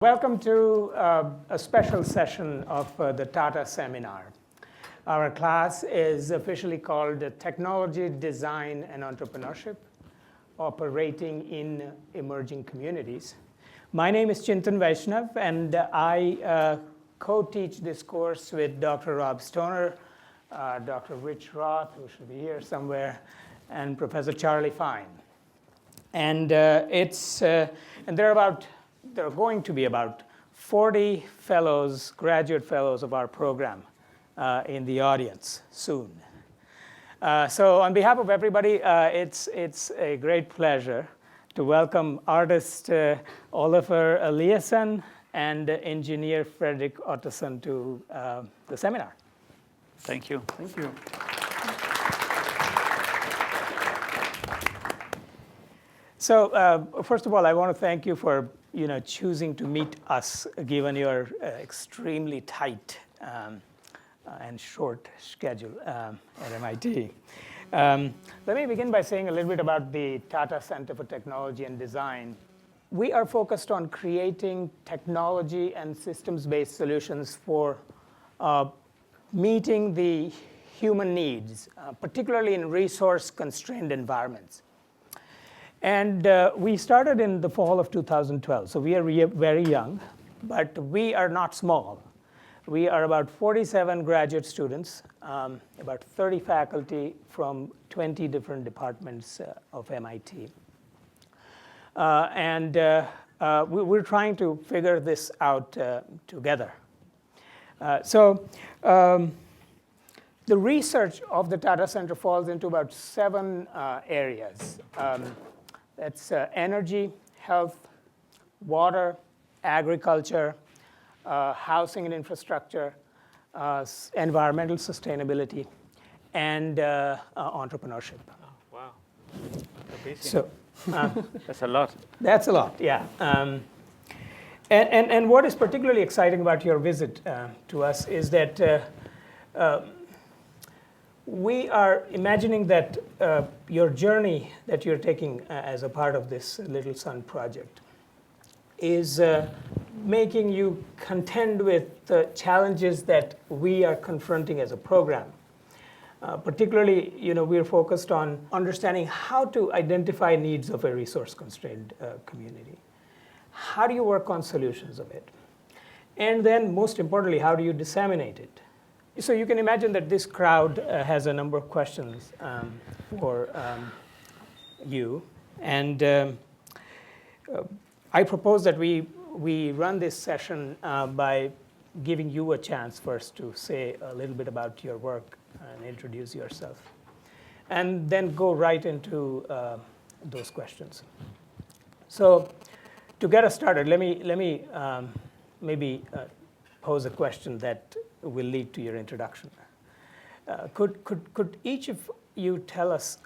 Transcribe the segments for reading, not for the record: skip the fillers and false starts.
Welcome to a special session of the Tata Seminar. Our class is officially called Technology, Design, and Entrepreneurship, Operating in Emerging Communities. My name is Chintan Vaishnav, and I co-teach this course with Dr. Rob Stoner, Dr. Rich Roth, who should be here somewhere, and Professor Charlie Fine. And there are going to be about 40 fellows, graduate fellows of our program in the audience soon. So on behalf of everybody, it's a great pleasure to welcome artist Olafur Eliasson and engineer Frederik Ottesen to the seminar. Thank you. Thank you. So first of all, I want to thank you for choosing to meet us, given your extremely tight and short schedule at MITei. Let me begin by saying a little bit about the Tata Center for Technology and Design. We are focused on creating technology and systems-based solutions for meeting the human needs, particularly in resource-constrained environments. And we started in the fall of 2012, so we are very young, but we are not small. We are about 47 graduate students, about 30 faculty from 20 different departments of MITei. And we're trying to figure this out together. So the research of the Tata Center falls into about 7 areas. That's energy, health, water, agriculture, housing and infrastructure, environmental sustainability, and entrepreneurship. Oh, wow. So that's a lot. That's a lot, yeah. And what is particularly exciting about your visit to us is that we are imagining that your journey that you're taking as a part of this Little Sun project is making you contend with the challenges that we are confronting as a program. Particularly, we're focused on understanding how to identify needs of a resource-constrained community. How do you work on solutions of it? And then, most importantly, how do you disseminate it? So you can imagine that this crowd has a number of questions for you. And I propose that we run this session by giving you a chance first to say a little bit about your work and introduce yourself. And then go right into those questions. So to get us started, let me maybe pose a question that will lead to your introduction. Could each of you tell us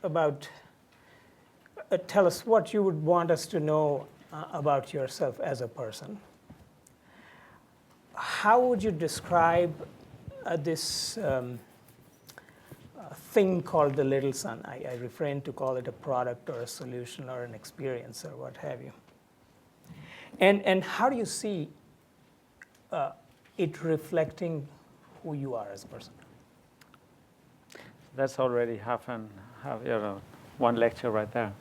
what you would want us to know about yourself as a person? How would you describe this thing called the Little Sun? I refrain to call it a product or a solution or an experience or what have you. And how do you see it reflecting who you are as a person? That's already one lecture right there.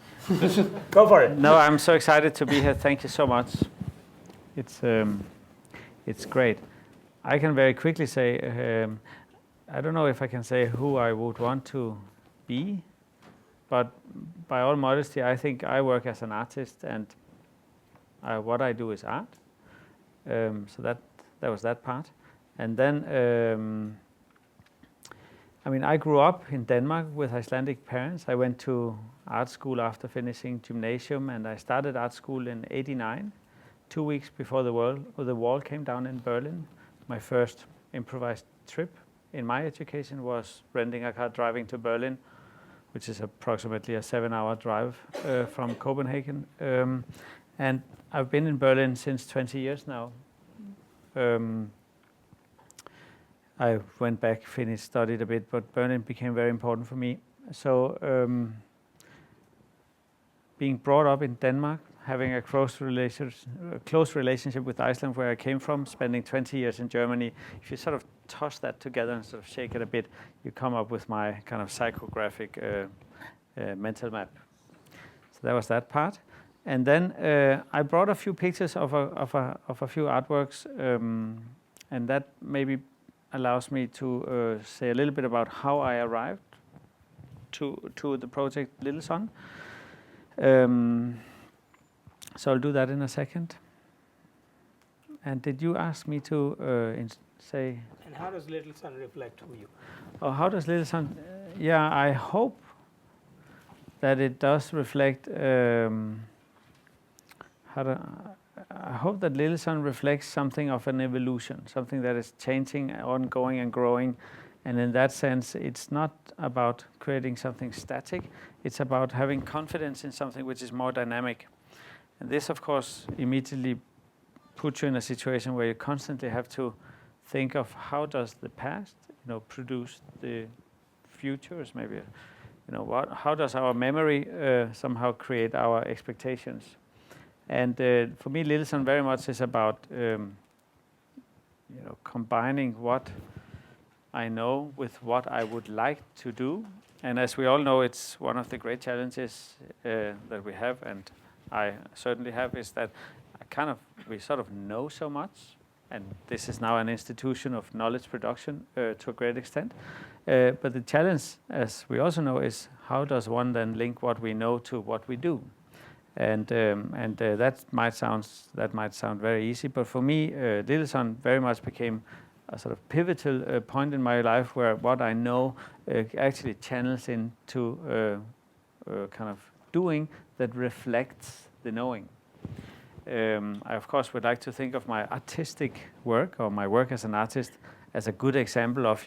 Go for it. No, I'm so excited to be here. Thank you so much. It's great. I can very quickly say, I don't know if I can say who I would want to be, but by all modesty, I think I work as an artist, and what I do is art. So that was that part. And then, I grew up in Denmark with Icelandic parents. I went to art school after finishing gymnasium, and I started art school in '89, 2 weeks before the wall came down in Berlin. My first improvised trip in my education was renting a car, driving to Berlin, which is approximately a 7-hour drive from Copenhagen. And I've been in Berlin since 20 years now. I went back, finished, studied a bit, but Berlin became very important for me. So being brought up in Denmark, having a close relationship with Iceland, where I came from, spending 20 years in Germany. If you sort of toss that together and sort of shake it a bit, you come up with my kind of psychographic mental map. So that was that part. And then I brought a few pictures of a few artworks, and that maybe allows me to say a little bit about how I arrived to the project Little Sun. So I'll do that in a second. And did you ask me to say? And how does Little Sun reflect who you are? Oh, how does Little Sun? Yeah, I hope that it does reflect. I hope that Little Sun reflects something of an evolution, something that is changing, ongoing, and growing. And in that sense, it's not about creating something static. It's about having confidence in something which is more dynamic. And this, of course, immediately puts you in a situation where you constantly have to think of how does the past, produce the futures, maybe, how does our memory somehow create our expectations. And for me, Little Sun very much is about combining what I know with what I would like to do. And as we all know, it's one of the great challenges that we have, and I certainly have, is that we sort of know so much, and this is now an institution of knowledge production to a great extent. But the challenge, as we also know, is how does one then link what we know to what we do? And that might sound very easy, but for me, Little Sun very much became a sort of pivotal point in my life where what I know actually channels into kind of doing that reflects the knowing. I of course would like to think of my artistic work or my work as an artist as a good example of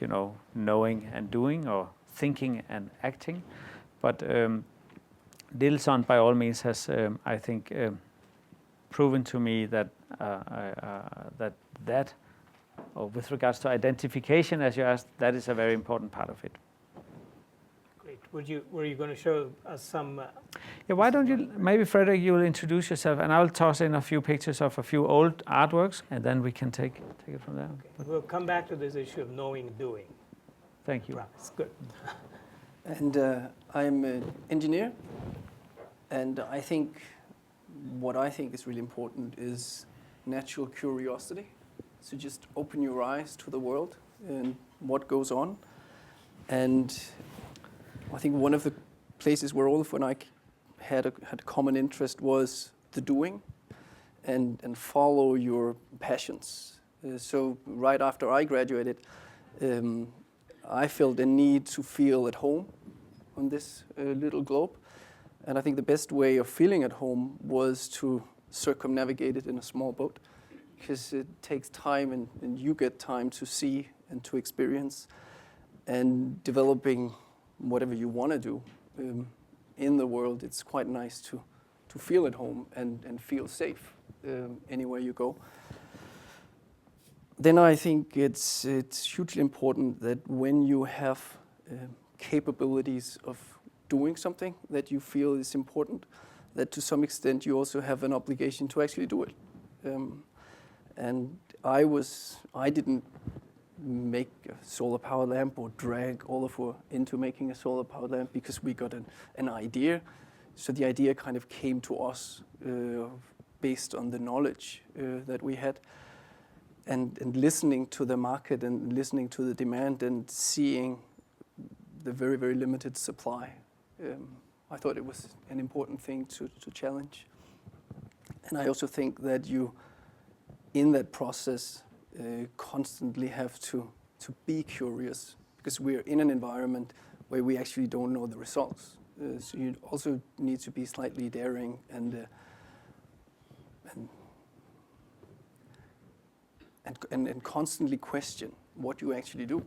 knowing and doing, or thinking and acting, but Little Sun by all means has I think proven to me that or with regards to identification, as you asked, that is a very important part of it. Great. Were you going to show us some? Yeah, why don't you, maybe Frederik, you will introduce yourself, and I'll toss in a few pictures of a few old artworks, and then we can take it from there. Okay. We'll come back to this issue of knowing, doing. Thank you. Promise. Good. And I'm an engineer, and what I think is really important is natural curiosity. So just open your eyes to the world and what goes on. And I think one of the places where Olafur and I had a common interest was the doing and follow your passions. So right after I graduated, I felt a need to feel at home on this little globe. And I think the best way of feeling at home was to circumnavigate it in a small boat, because it takes time and you get time to see and to experience, and developing whatever you want to do in the world. It's quite nice to feel at home and feel safe anywhere you go. Then I think it's hugely important that when you have capabilities of doing something that you feel is important, that to some extent you also have an obligation to actually do it. And I didn't make a solar power lamp or drag Olafur into making a solar power lamp because we got an idea. So the idea kind of came to us based on the knowledge that we had, and listening to the market and listening to the demand and seeing the very, very limited supply. I thought it was an important thing to challenge. And I also think that you, in that process, constantly have to be curious, because we're in an environment where we actually don't know the results. So you also need to be slightly daring and constantly question what you actually do.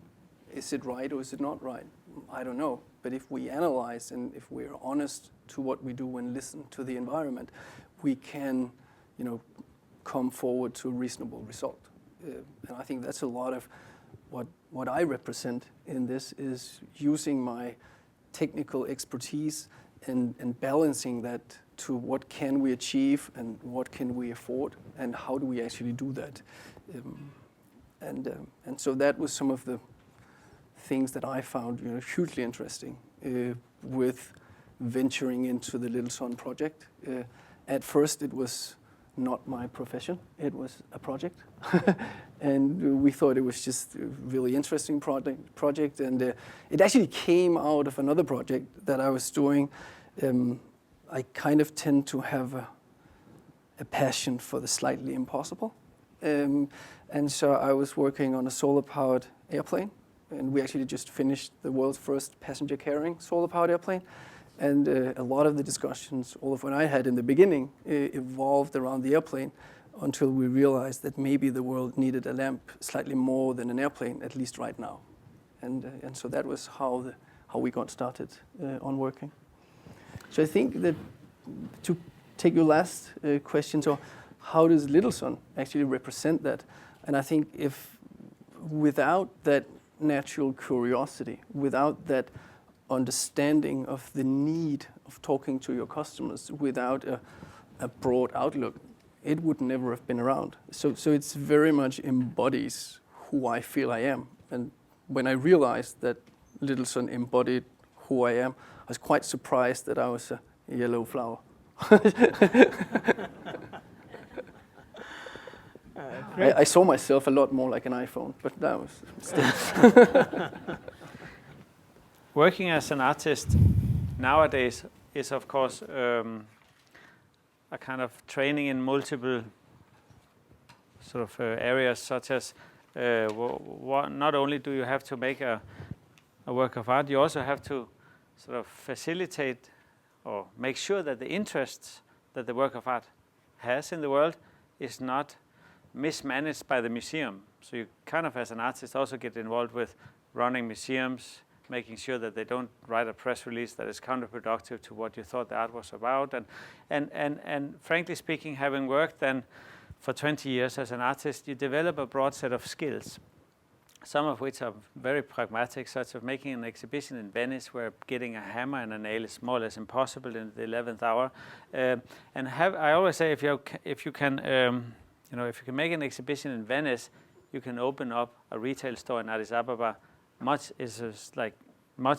Is it right or is it not right? I don't know. But if we analyze and if we're honest to what we do and listen to the environment, we can, come forward to a reasonable result. And I think that's a lot of what I represent in this, is using my technical expertise and balancing that to what can we achieve and what can we afford and how do we actually do that. And so that was some of the things that I found hugely interesting with venturing into the Little Sun project. At first it was not my profession, it was a project. And we thought it was just a really interesting project. And it actually came out of another project that I was doing. I kind of tend to have a passion for the slightly impossible. And so I was working on a solar-powered airplane. And we actually just finished the world's first passenger-carrying solar-powered airplane. And a lot of the discussions Olafur and I had in the beginning evolved around the airplane until we realized that maybe the world needed a lamp slightly more than an airplane, at least right now. And so that was how we got started on working. So I think that to take your last question, so how does Little Sun actually represent that? And I think if without that natural curiosity, without that understanding of the need of talking to your customers, without a broad outlook, it would never have been around. So it's very much embodies who I feel I am. And when I realized that Little Sun embodied who I am, I was quite surprised that I was a yellow flower. I saw myself a lot more like an iPhone, but that was still. Working as an artist nowadays is, of course, a kind of training in multiple sort of areas, such as not only do you have to make a work of art, you also have to sort of facilitate or make sure that the interests that the work of art has in the world is not mismanaged by the museum. So you kind of, as an artist, also get involved with running museums, making sure that they don't write a press release that is counterproductive to what you thought the art was about. And frankly speaking, having worked then for 20 years as an artist, you develop a broad set of skills, some of which are very pragmatic, such as making an exhibition in Venice where getting a hammer and a nail is more or less impossible in the 11th hour. I always say if you can make an exhibition in Venice, you can open up a retail store in Addis Ababa. Much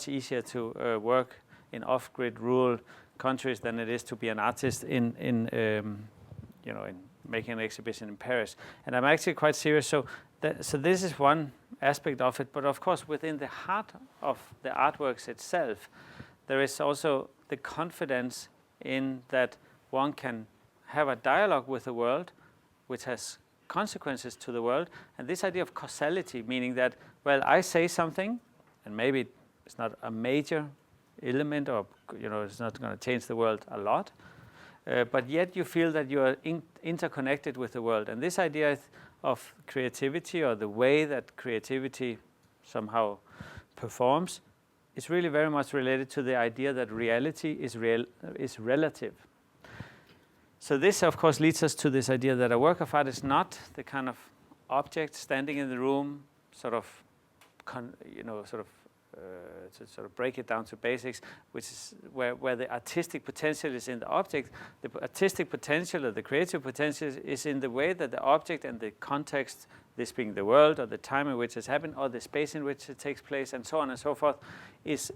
easier to work in off-grid rural countries than it is to be an artist in making an exhibition in Paris. And I'm actually quite serious. So this is one aspect of it. But of course, within the heart of the artworks itself, there is also the confidence in that one can have a dialogue with the world, which has consequences to the world, and this idea of causality, meaning that, well, I say something, and maybe it's not a major element, or it's not going to change the world a lot, but yet you feel that you are interconnected with the world. And this idea of creativity, or the way that creativity somehow performs, is really very much related to the idea that reality is relative. So this, of course, leads us to this idea that a work of art is not the kind of object standing in the room, to break it down to basics, which is where the artistic potential is in the object. The artistic potential, or the creative potential, is in the way that the object and the context, this being the world, or the time in which it's happened, or the space in which it takes place, and so on and so forth, is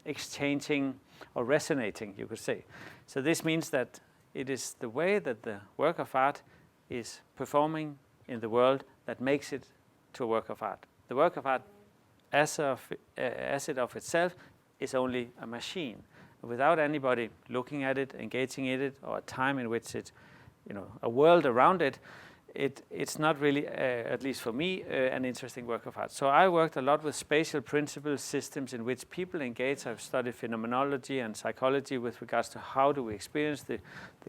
exchanging or resonating, you could say. So this means that it is the way that the work of art is performing in the world that makes it to a work of art. The work of art, as it of itself, is only a machine. Without anybody looking at it, engaging in it, or a time in which it, a world around it, it's not really, at least for me, an interesting work of art. So I worked a lot with spatial principles, systems in which people engage. I've studied phenomenology and psychology with regards to how do we experience the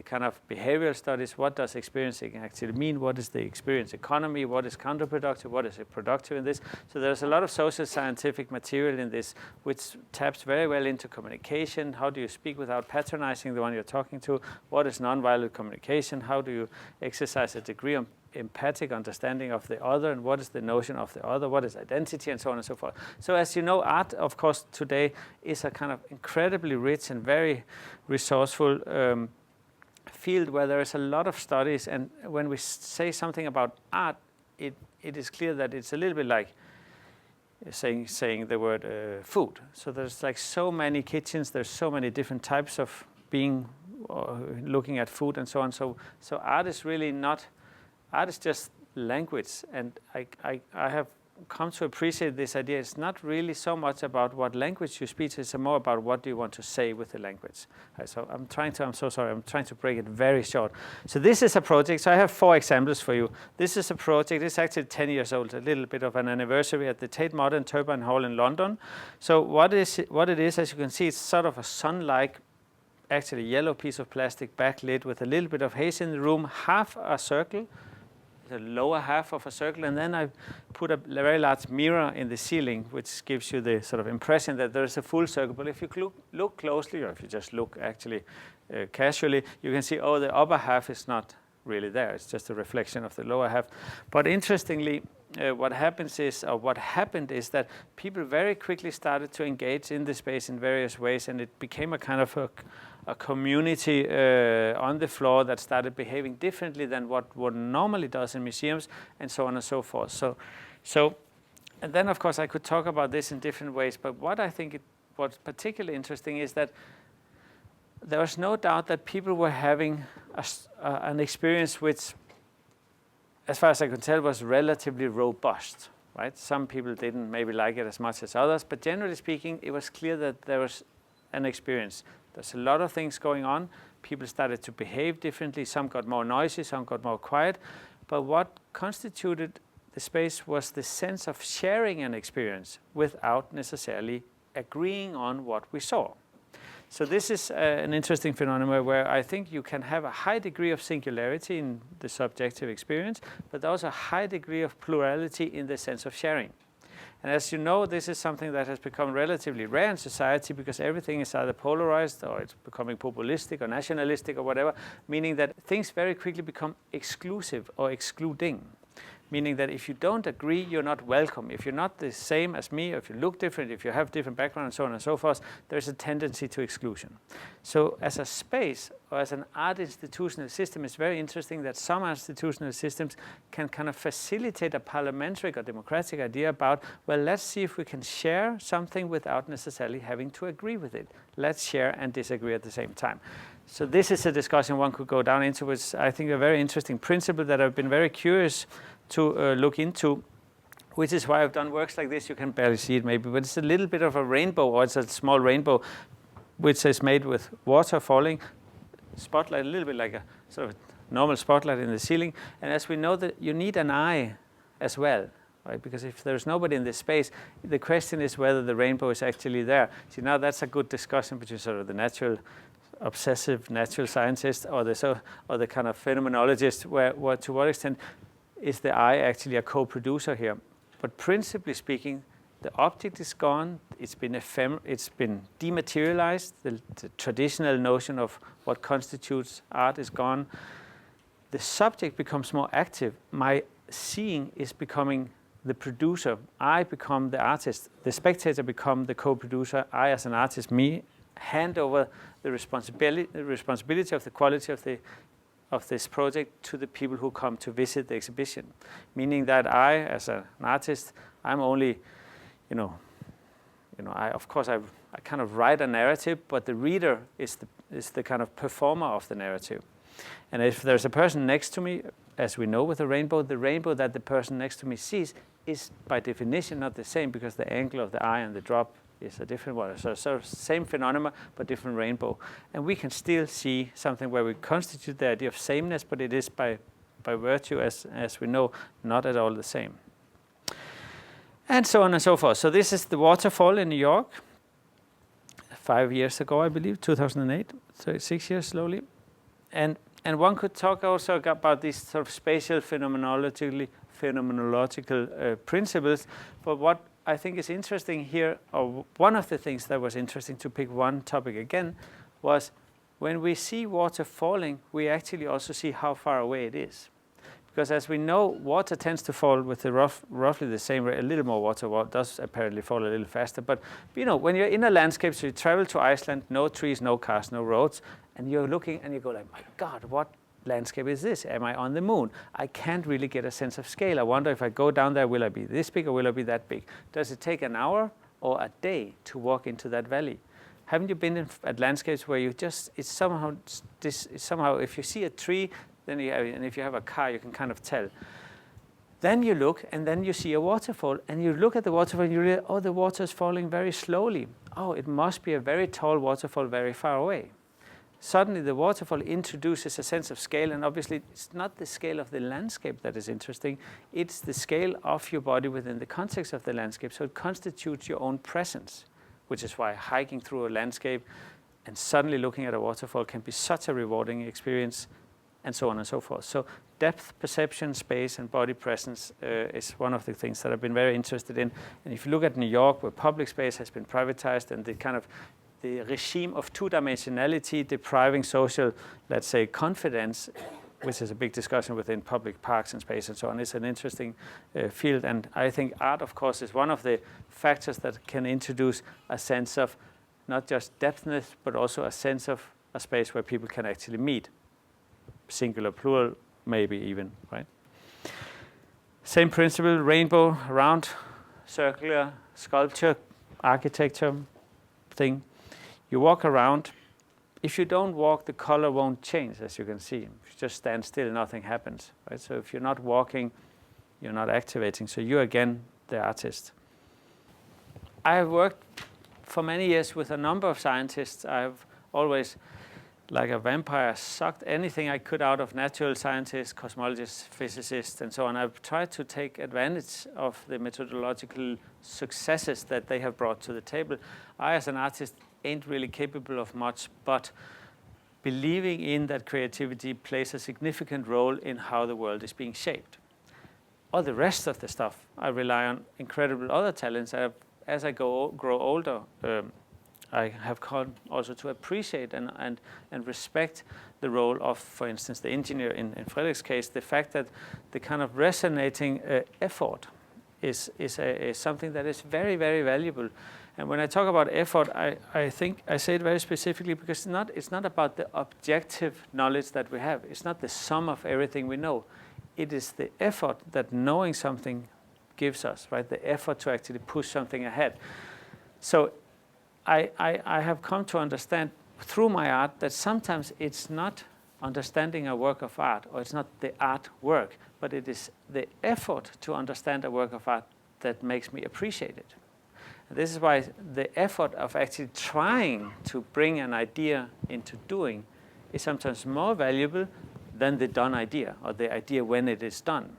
kind of behavioral studies. What does experiencing actually mean? What is the experience economy? What is counterproductive? What is productive in this? So there's a lot of social scientific material in this, which taps very well into communication. How do you speak without patronizing the one you're talking to? What is nonviolent communication? How do you exercise a degree empathic understanding of the other, and what is the notion of the other, what is identity, and so on and so forth. So as you know, art, of course, today is a kind of incredibly rich and very resourceful field where there is a lot of studies, and when we say something about art, it is clear that it's a little bit like saying the word food. So there's like so many kitchens, there's so many different types of being looking at food and so on. So art is really not, art is just language, and I have come to appreciate this idea. It's not really so much about what language you speak, it's more about what do you want to say with the language. Right, so I'm so sorry, I'm trying to break it very short. So this is a project, so I have 4 examples for you. This is a project, it's actually 10 years old, a little bit of an anniversary at the Tate Modern Turbine Hall in London. So what it is, as you can see, it's sort of a sun-like, actually yellow piece of plastic backlit with a little bit of haze in the room, half a circle, the lower half of a circle, and then I put a very large mirror in the ceiling, which gives you the sort of impression that there is a full circle. But if you look closely, or if you just look actually casually, you can see, oh, the upper half is not really there. It's just a reflection of the lower half. But interestingly, what happened is that people very quickly started to engage in the space in various ways, and it became a kind of a community on the floor that started behaving differently than what one normally does in museums, and so on and so forth. So, and then of course I could talk about this in different ways, but what I think what's particularly interesting is that there was no doubt that people were having an experience which, as far as I could tell, was relatively robust, right? Some people didn't maybe like it as much as others, but generally speaking, it was clear that there was an experience. There's a lot of things going on. People started to behave differently. Some got more noisy, some got more quiet. But what constituted the space was the sense of sharing an experience without necessarily agreeing on what we saw. So this is an interesting phenomenon where I think you can have a high degree of singularity in the subjective experience, but also a high degree of plurality in the sense of sharing. And as you know, this is something that has become relatively rare in society because everything is either polarized or it's becoming populistic or nationalistic or whatever, meaning that things very quickly become exclusive or excluding. Meaning that if you don't agree, you're not welcome. If you're not the same as me, or if you look different, if you have different background and so on and so forth, there's a tendency to exclusion. So as a space or as an art institutional system, it's very interesting that some institutional systems can kind of facilitate a parliamentary or democratic idea about, well, let's see if we can share something without necessarily having to agree with it. Let's share and disagree at the same time. So this is a discussion one could go down into, which I think a very interesting principle that I've been very curious to look into, which is why I've done works like this. You can barely see it maybe, but it's a little bit of a rainbow, or it's a small rainbow, which is made with water falling, spotlight, a little bit like a sort of normal spotlight in the ceiling. And as we know, that you need an eye as well, right? Because if there's nobody in this space, the question is whether the rainbow is actually there. See, now that's a good discussion between sort of the natural obsessive natural scientist or the kind of phenomenologist, where to what extent is the eye actually a co-producer here? But principally speaking, the object is gone. It's been dematerialized. The traditional notion of what constitutes art is gone. The subject becomes more active. My seeing is becoming the producer. I become the artist. The spectator become the co-producer. I, as an artist, me, hand over the responsibility of the quality of this project to the people who come to visit the exhibition. Meaning that I, as an artist, I'm only, of course I kind of write a narrative, but the reader is the kind of performer of the narrative. And if there's a person next to me, as we know with the rainbow that the person next to me sees is by definition not the same, because the angle of the eye and the drop is a different one. So same phenomena, but different rainbow. And we can still see something where we constitute the idea of sameness, but it is by virtue, as we know, not at all the same. And so on and so forth. So this is the waterfall in New York, 5 years ago, I believe, 2008, so 6 years slowly. And one could talk also about these sort of spatial phenomenological principles, but what I think is interesting here, or one of the things that was interesting, to pick one topic again, was when we see water falling, we actually also see how far away it is. Because as we know, water tends to fall with the roughly the same rate. A little more water does apparently fall a little faster. But when you're in a landscape, so you travel to Iceland, no trees, no cars, no roads, and you're looking and you go like, my God, what landscape is this? Am I on the moon? I can't really get a sense of scale. I wonder if I go down there, will I be this big or will I be that big? Does it take an hour or a day to walk into that valley? Haven't you been at landscapes where it's somehow if you see a tree, then and if you have a car, you can kind of tell. Then you look and then you see a waterfall and you look at the waterfall and you realize, oh, the water is falling very slowly. Oh, it must be a very tall waterfall very far away. Suddenly the waterfall introduces a sense of scale, and obviously it's not the scale of the landscape that is interesting, it's the scale of your body within the context of the landscape, so it constitutes your own presence, which is why hiking through a landscape and suddenly looking at a waterfall can be such a rewarding experience, and so on and so forth. So depth, perception, space, and body presence is one of the things that I've been very interested in. And if you look at New York, where public space has been privatized and the regime of two-dimensionality depriving social, let's say, confidence, which is a big discussion within public parks and space and so on, is an interesting field. And I think art, of course, is one of the factors that can introduce a sense of not just depthness, but also a sense of a space where people can actually meet. Singular, plural, maybe even, right? Same principle, rainbow, round, circular, sculpture, architecture thing. You walk around. If you don't walk, the color won't change, as you can see. If you just stand still, nothing happens, right? So if you're not walking, you're not activating. So you're again the artist. I have worked for many years with a number of scientists. I've always, like a vampire, sucked anything I could out of natural scientists, cosmologists, physicists, and so on. I've tried to take advantage of the methodological successes that they have brought to the table. I, as an artist, ain't really capable of much, but believing in that creativity plays a significant role in how the world is being shaped. All the rest of the stuff, I rely on incredible other talents. As I grow older, I have come also to appreciate and respect the role of, for instance, the engineer in Frederik's case, the fact that the kind of resonating effort is something that is very, very valuable. And when I talk about effort, I think I say it very specifically because it's not about the objective knowledge that we have. It's not the sum of everything we know. It is the effort that knowing something gives us, right? The effort to actually push something ahead. So I have come to understand through my art that sometimes it's not understanding a work of art, or it's not the artwork, but it is the effort to understand a work of art that makes me appreciate it. And this is why the effort of actually trying to bring an idea into doing is sometimes more valuable than the done idea, or the idea when it is done.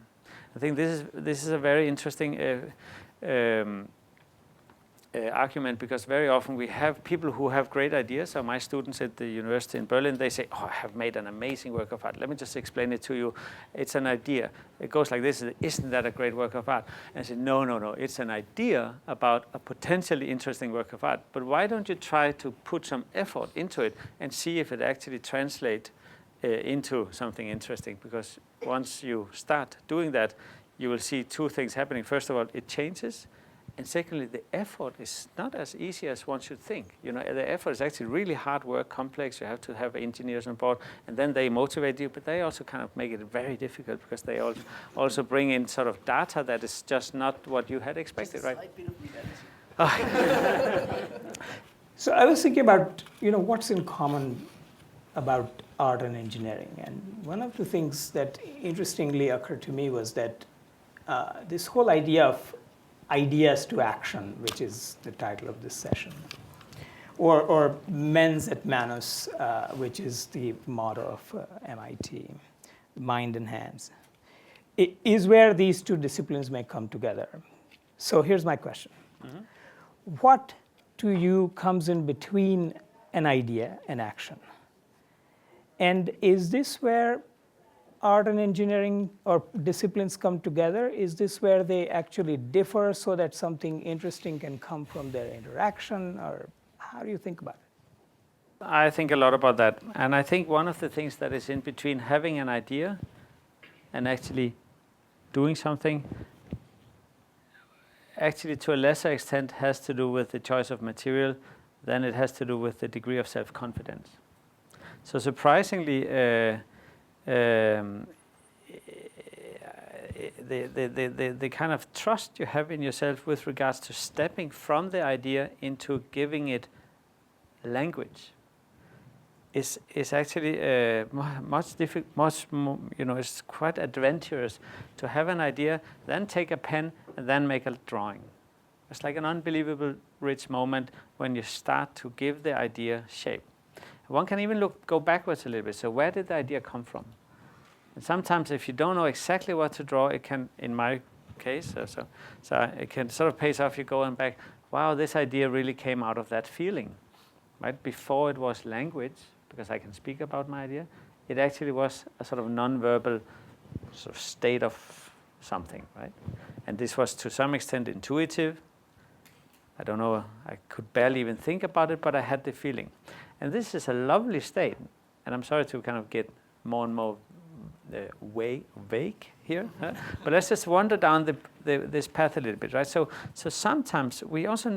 I think this is a very interesting argument, because very often we have people who have great ideas. So my students at the university in Berlin, they say, oh, I have made an amazing work of art. Let me just explain it to you. It's an idea. It goes like this: isn't that a great work of art? And I say, no. It's an idea about a potentially interesting work of art. But why don't you try to put some effort into it and see if it actually translates into something interesting? Because once you start doing that, you will see two things happening. First of all, it changes. And secondly, the effort is not as easy as one should think. You know, the effort is actually really hard work, complex. You have to have engineers on board, and then they motivate you. But they also kind of make it very difficult, because they also bring in sort of data that is just not what you had expected, right? So I was thinking about, what's in common about art and engineering. And one of the things that interestingly occurred to me was that this whole idea of ideas to action, which is the title of this session, or mens et manus, which is the motto of MITei, mind and hands, it is where these two disciplines may come together. So here's my question. Mm-hmm. What to you comes in between an idea and action? And is this where art and engineering or disciplines come together? Is this where they actually differ so that something interesting can come from their interaction? Or how do you think about it? I think a lot about that. And I think one of the things that is in between having an idea and actually doing something, actually to a lesser extent has to do with the choice of material than it has to do with the degree of self-confidence. So surprisingly, the kind of trust you have in yourself with regards to stepping from the idea into giving it language is actually much more, it's quite adventurous to have an idea, then take a pen and then make a drawing. It's like an unbelievable rich moment when you start to give the idea shape. One can even go backwards a little bit. So where did the idea come from? And sometimes if you don't know exactly what to draw, it can, in my case, so it can sort of pays off. You go back, wow, this idea really came out of that feeling, right? Before it was language, because I can speak about my idea, it actually was a sort of non-verbal sort of state of something, right? And this was to some extent intuitive. I don't know, I could barely even think about it, but I had the feeling. And this is a lovely state. And I'm sorry to kind of get more and more vague here, but let's just wander down this path a little bit, right? So sometimes we also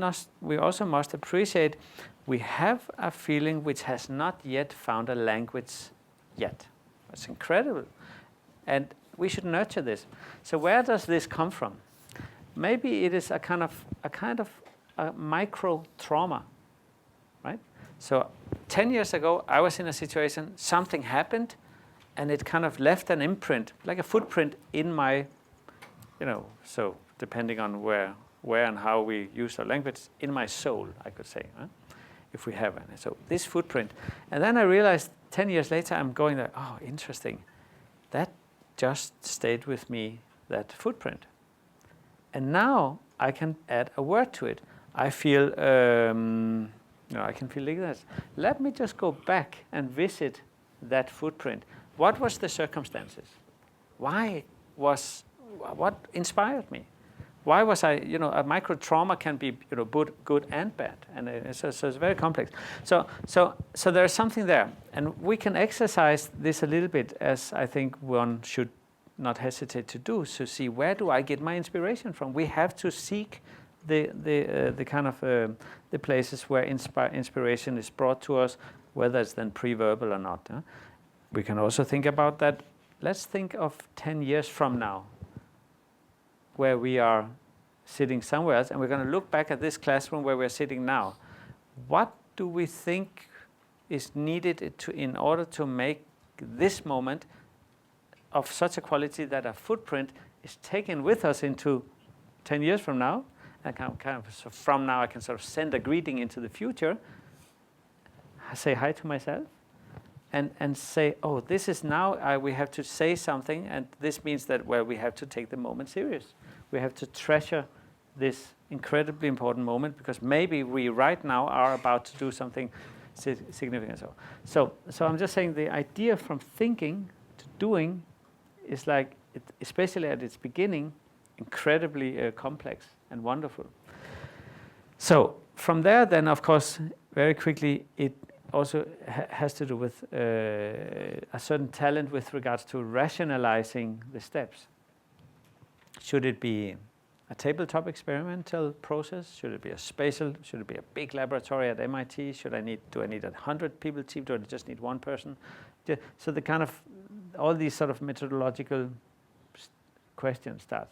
must appreciate we have a feeling which has not yet found a language yet. It's incredible, and we should nurture this. So where does this come from? Maybe it is a kind of a micro trauma, right? So 10 years ago, I was in a situation, something happened, and it kind of left an imprint, like a footprint in my, so depending on where and how we use our language, in my soul, I could say, if we have any. So this footprint. And then I realized 10 years later, I'm going there, oh, interesting. That just stayed with me, that footprint. And now I can add a word to it. I feel, I can feel like this. Let me just go back and visit that footprint. What was the circumstances? What inspired me? Why was I, a micro trauma can be, both good and bad, and so it's very complex. So there's something there, and we can exercise this a little bit, as I think one should not hesitate to do, to see where do I get my inspiration from. We have to seek the kind of the places where inspiration is brought to us, whether it's then pre-verbal or not. We can also think about that. Let's think of 10 years from now, where we are sitting somewhere else, and we're going to look back at this classroom where we're sitting now. What do we think is needed in order to make this moment of such a quality that a footprint is taken with us into 10 years from now? And so from now, I can sort of send a greeting into the future, say hi to myself, and say, oh, this is now, we have to say something, and this means that, we have to take the moment serious. We have to treasure this incredibly important moment, because maybe we right now are about to do something significant. So I'm just saying the idea from thinking to doing is like, especially at its beginning, incredibly complex and wonderful. So from there, then, of course, very quickly, it also has to do with a certain talent with regards to rationalizing the steps. Should it be a tabletop experimental process? Should it be a spatial? Should it be a big laboratory at MIT? Do I need 100 people team? Do I just need one person? So the kind of, all these sort of methodological questions start.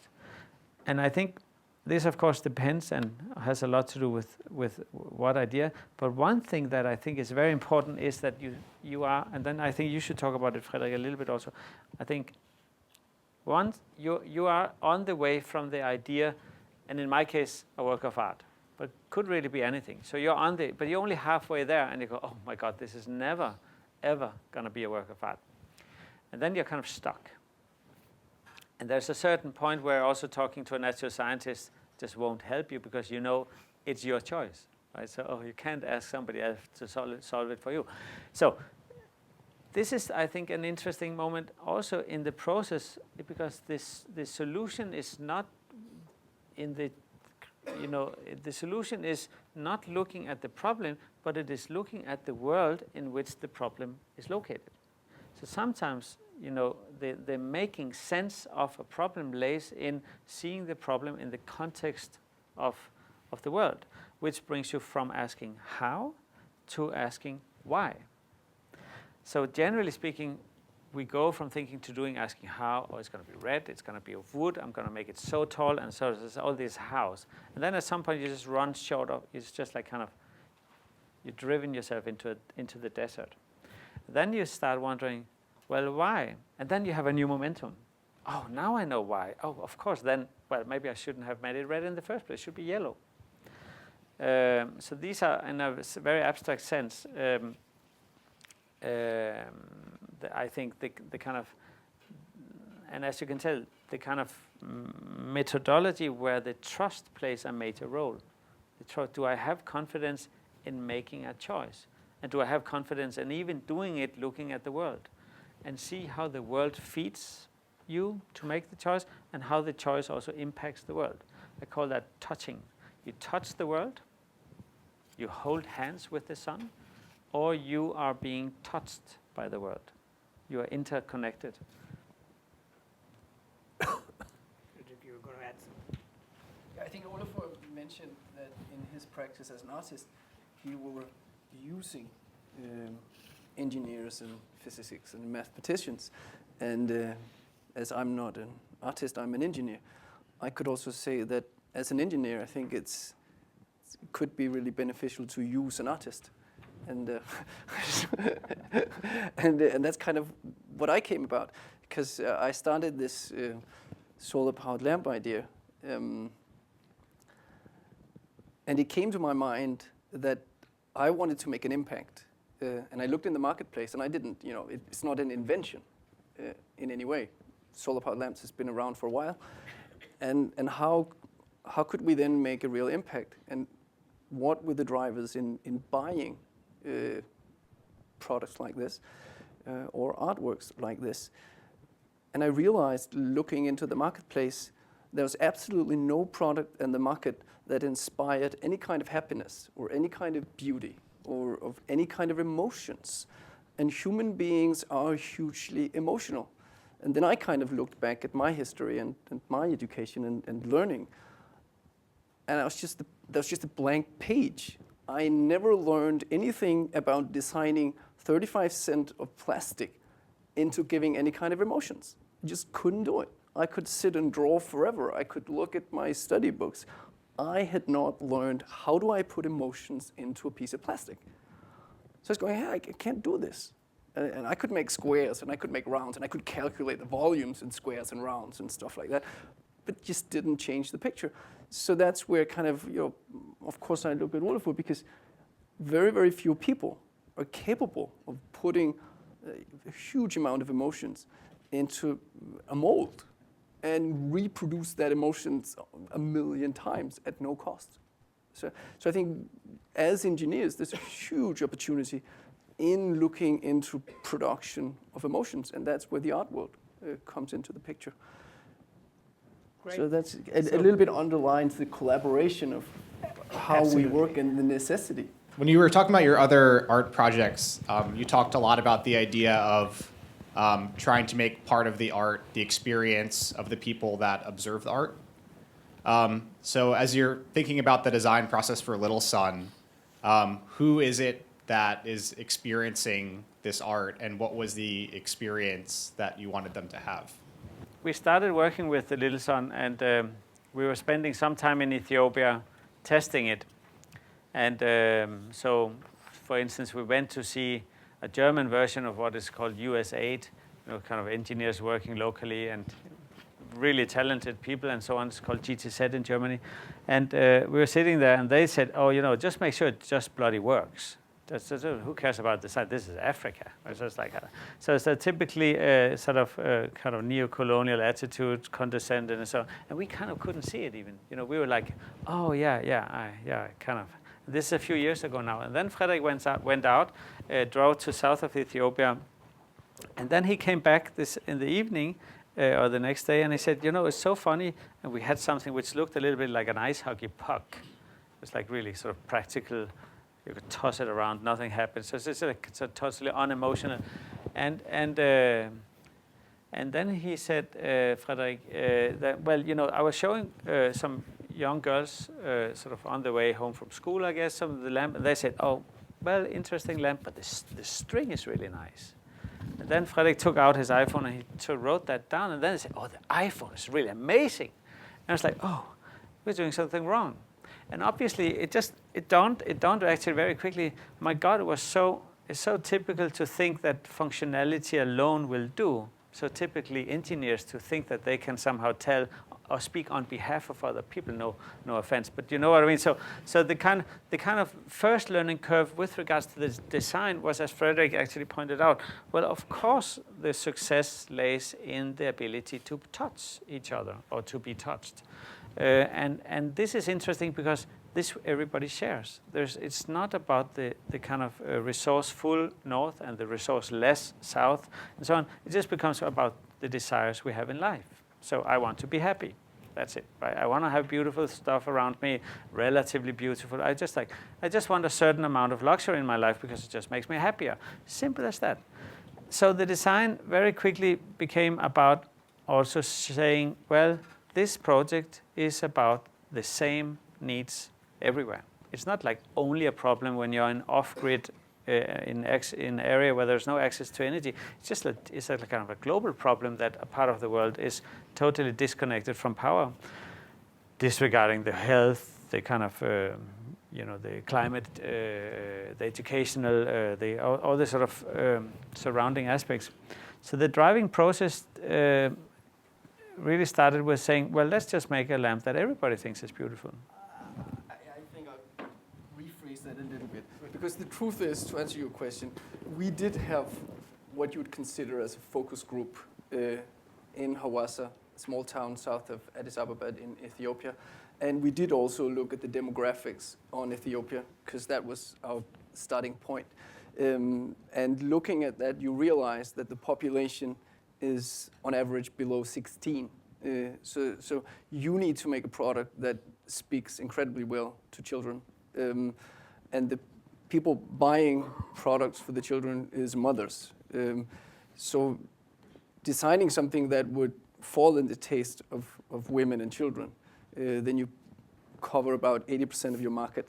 And I think this, of course, depends and has a lot to do with what idea. But one thing that I think is very important is that you are, and then I think you should talk about it, Frederik, a little bit also. I think once you are on the way from the idea, and in my case, a work of art, but could really be anything. So you're but you're only halfway there, and you go, oh my God, this is never, ever going to be a work of art. And then you're kind of stuck. And there's a certain point where also talking to a natural scientist just won't help you, because it's your choice, right? So you can't ask somebody else to solve it for you. So this is, I think, an interesting moment also in the process, because the solution is not in the solution is not looking at the problem, but it is looking at the world in which the problem is located. So sometimes, the making sense of a problem lays in seeing the problem in the context of the world, which brings you from asking how to asking why. So generally speaking, we go from thinking to doing, asking how, it's going to be red, it's going to be of wood, I'm going to make it so tall, and so there's all these hows. And then at some point you just run short of, it's just like you've driven yourself into the desert. Then you start wondering, well, why? And then you have a new momentum. Oh, now I know why. Oh, of course, then, well, maybe I shouldn't have made it red in the first place. It should be yellow. So these are, in a very abstract sense, I think the kind of, and as you can tell, the kind of methodology where the trust plays a major role. Do I have confidence in making a choice? And do I have confidence in even doing it, looking at the world? And see how the world feeds you to make the choice, and how the choice also impacts the world. I call that touching. You touch the world, you hold hands with the sun, or you are being touched by the world. You are interconnected. Frederik, you were going to add something. Yeah, I think Olafur mentioned that in his practice as an artist, he were using engineers and physicists and mathematicians. And as I'm not an artist, I'm an engineer. I could also say that as an engineer, I think it could be really beneficial to use an artist. And and that's kind of what I came about, because I started this solar-powered lamp idea. And it came to my mind that I wanted to make an impact. And I looked in the marketplace, and I didn't, it's not an invention in any way. Solar-powered lamps has been around for a while. And how could we then make a real impact? And what were the drivers in buying products like this or artworks like this? And I realized, looking into the marketplace, there was absolutely no product in the market that inspired any kind of happiness or any kind of beauty or of any kind of emotions. And human beings are hugely emotional. And then I kind of looked back at my history and my education and learning. And that was just a blank page. I never learned anything about designing 35 cents of plastic into giving any kind of emotions. I just couldn't do it. I could sit and draw forever. I could look at my study books. I had not learned, how do I put emotions into a piece of plastic? So I was going, hey, I can't do this. And I could make squares, and I could make rounds, and I could calculate the volumes in squares and rounds and stuff like that, but just didn't change the picture. So that's where kind of, of course I look at Olafur, because very, very few people are capable of putting a huge amount of emotions into a mold and reproduce that emotions 1 million times at no cost. So I think as engineers, there's a huge opportunity in looking into production of emotions, and that's where the art world comes into the picture. Great. So that's a little bit underlines the collaboration of how Absolutely. we work and the necessity. When you were talking about your other art projects, you talked a lot about the idea of trying to make part of the art the experience of the people that observe the art. So as you're thinking about the design process for Little Sun, who is it that is experiencing this art, and what was the experience that you wanted them to have? We started working with the Little Sun, and we were spending some time in Ethiopia testing it. And so, for instance, we went to see a German version of what is called US8, kind of engineers working locally and really talented people and so on. It's called GTZ in Germany. And we were sitting there, and they said, just make sure it just bloody works. Who cares about the site? This is Africa. It's just like, so it's a typically sort of kind of neo-colonial attitude, condescending and so on. And we kind of couldn't see it even. We were like, kind of. This is a few years ago now. And then Frederik went out, drove to south of Ethiopia, and then he came back in the evening or the next day, and he said, it's so funny. And we had something which looked a little bit like an ice hockey puck. It was like really sort of practical. You could toss it around, nothing happens. So it's totally unemotional. And then he said, Frederik, that, well, I was showing some young girls sort of on the way home from school, I guess, some of the lamp, and they said, oh, well, interesting lamp, but the string is really nice. And then Frederik took out his iPhone and he wrote that down, and then he said, oh, the iPhone is really amazing. And I was like, oh, we're doing something wrong. And obviously, it dawned actually very quickly, my God, it's so typical to think that functionality alone will do. So typically engineers to think that they can somehow tell or speak on behalf of other people, no offense, but you know what I mean? So the kind of first learning curve with regards to the design was, as Frederik actually pointed out, well, of course the success lays in the ability to touch each other or to be touched. And this is interesting because this everybody shares. It's not about the kind of resourceful north and the resourceless south and so on. It just becomes about the desires we have in life. So I want to be happy. That's it. Right? I want to have beautiful stuff around me, relatively beautiful. I just want a certain amount of luxury in my life because it just makes me happier. Simple as that. So the design very quickly became about also saying, well, this project is about the same needs everywhere. It's not like only a problem when you're in off-grid in area where there's no access to energy. It's a kind of a global problem that a part of the world is totally disconnected from power, disregarding the health, the kind of the climate, the educational, all the sort of surrounding aspects. So the driving process really started with saying, well, let's just make a lamp that everybody thinks is beautiful. I think I'll rephrase that a little bit. Because the truth is, to answer your question, we did have what you would consider as a focus group in Hawassa, a small town south of Addis Ababa in Ethiopia. And we did also look at the demographics on Ethiopia, because that was our starting point. And looking at that, you realize that the population is on average below 16. So you need to make a product that speaks incredibly well to children. And the people buying products for the children is mothers. So designing something that would fall in the taste of women and children, then you cover about 80% of your market.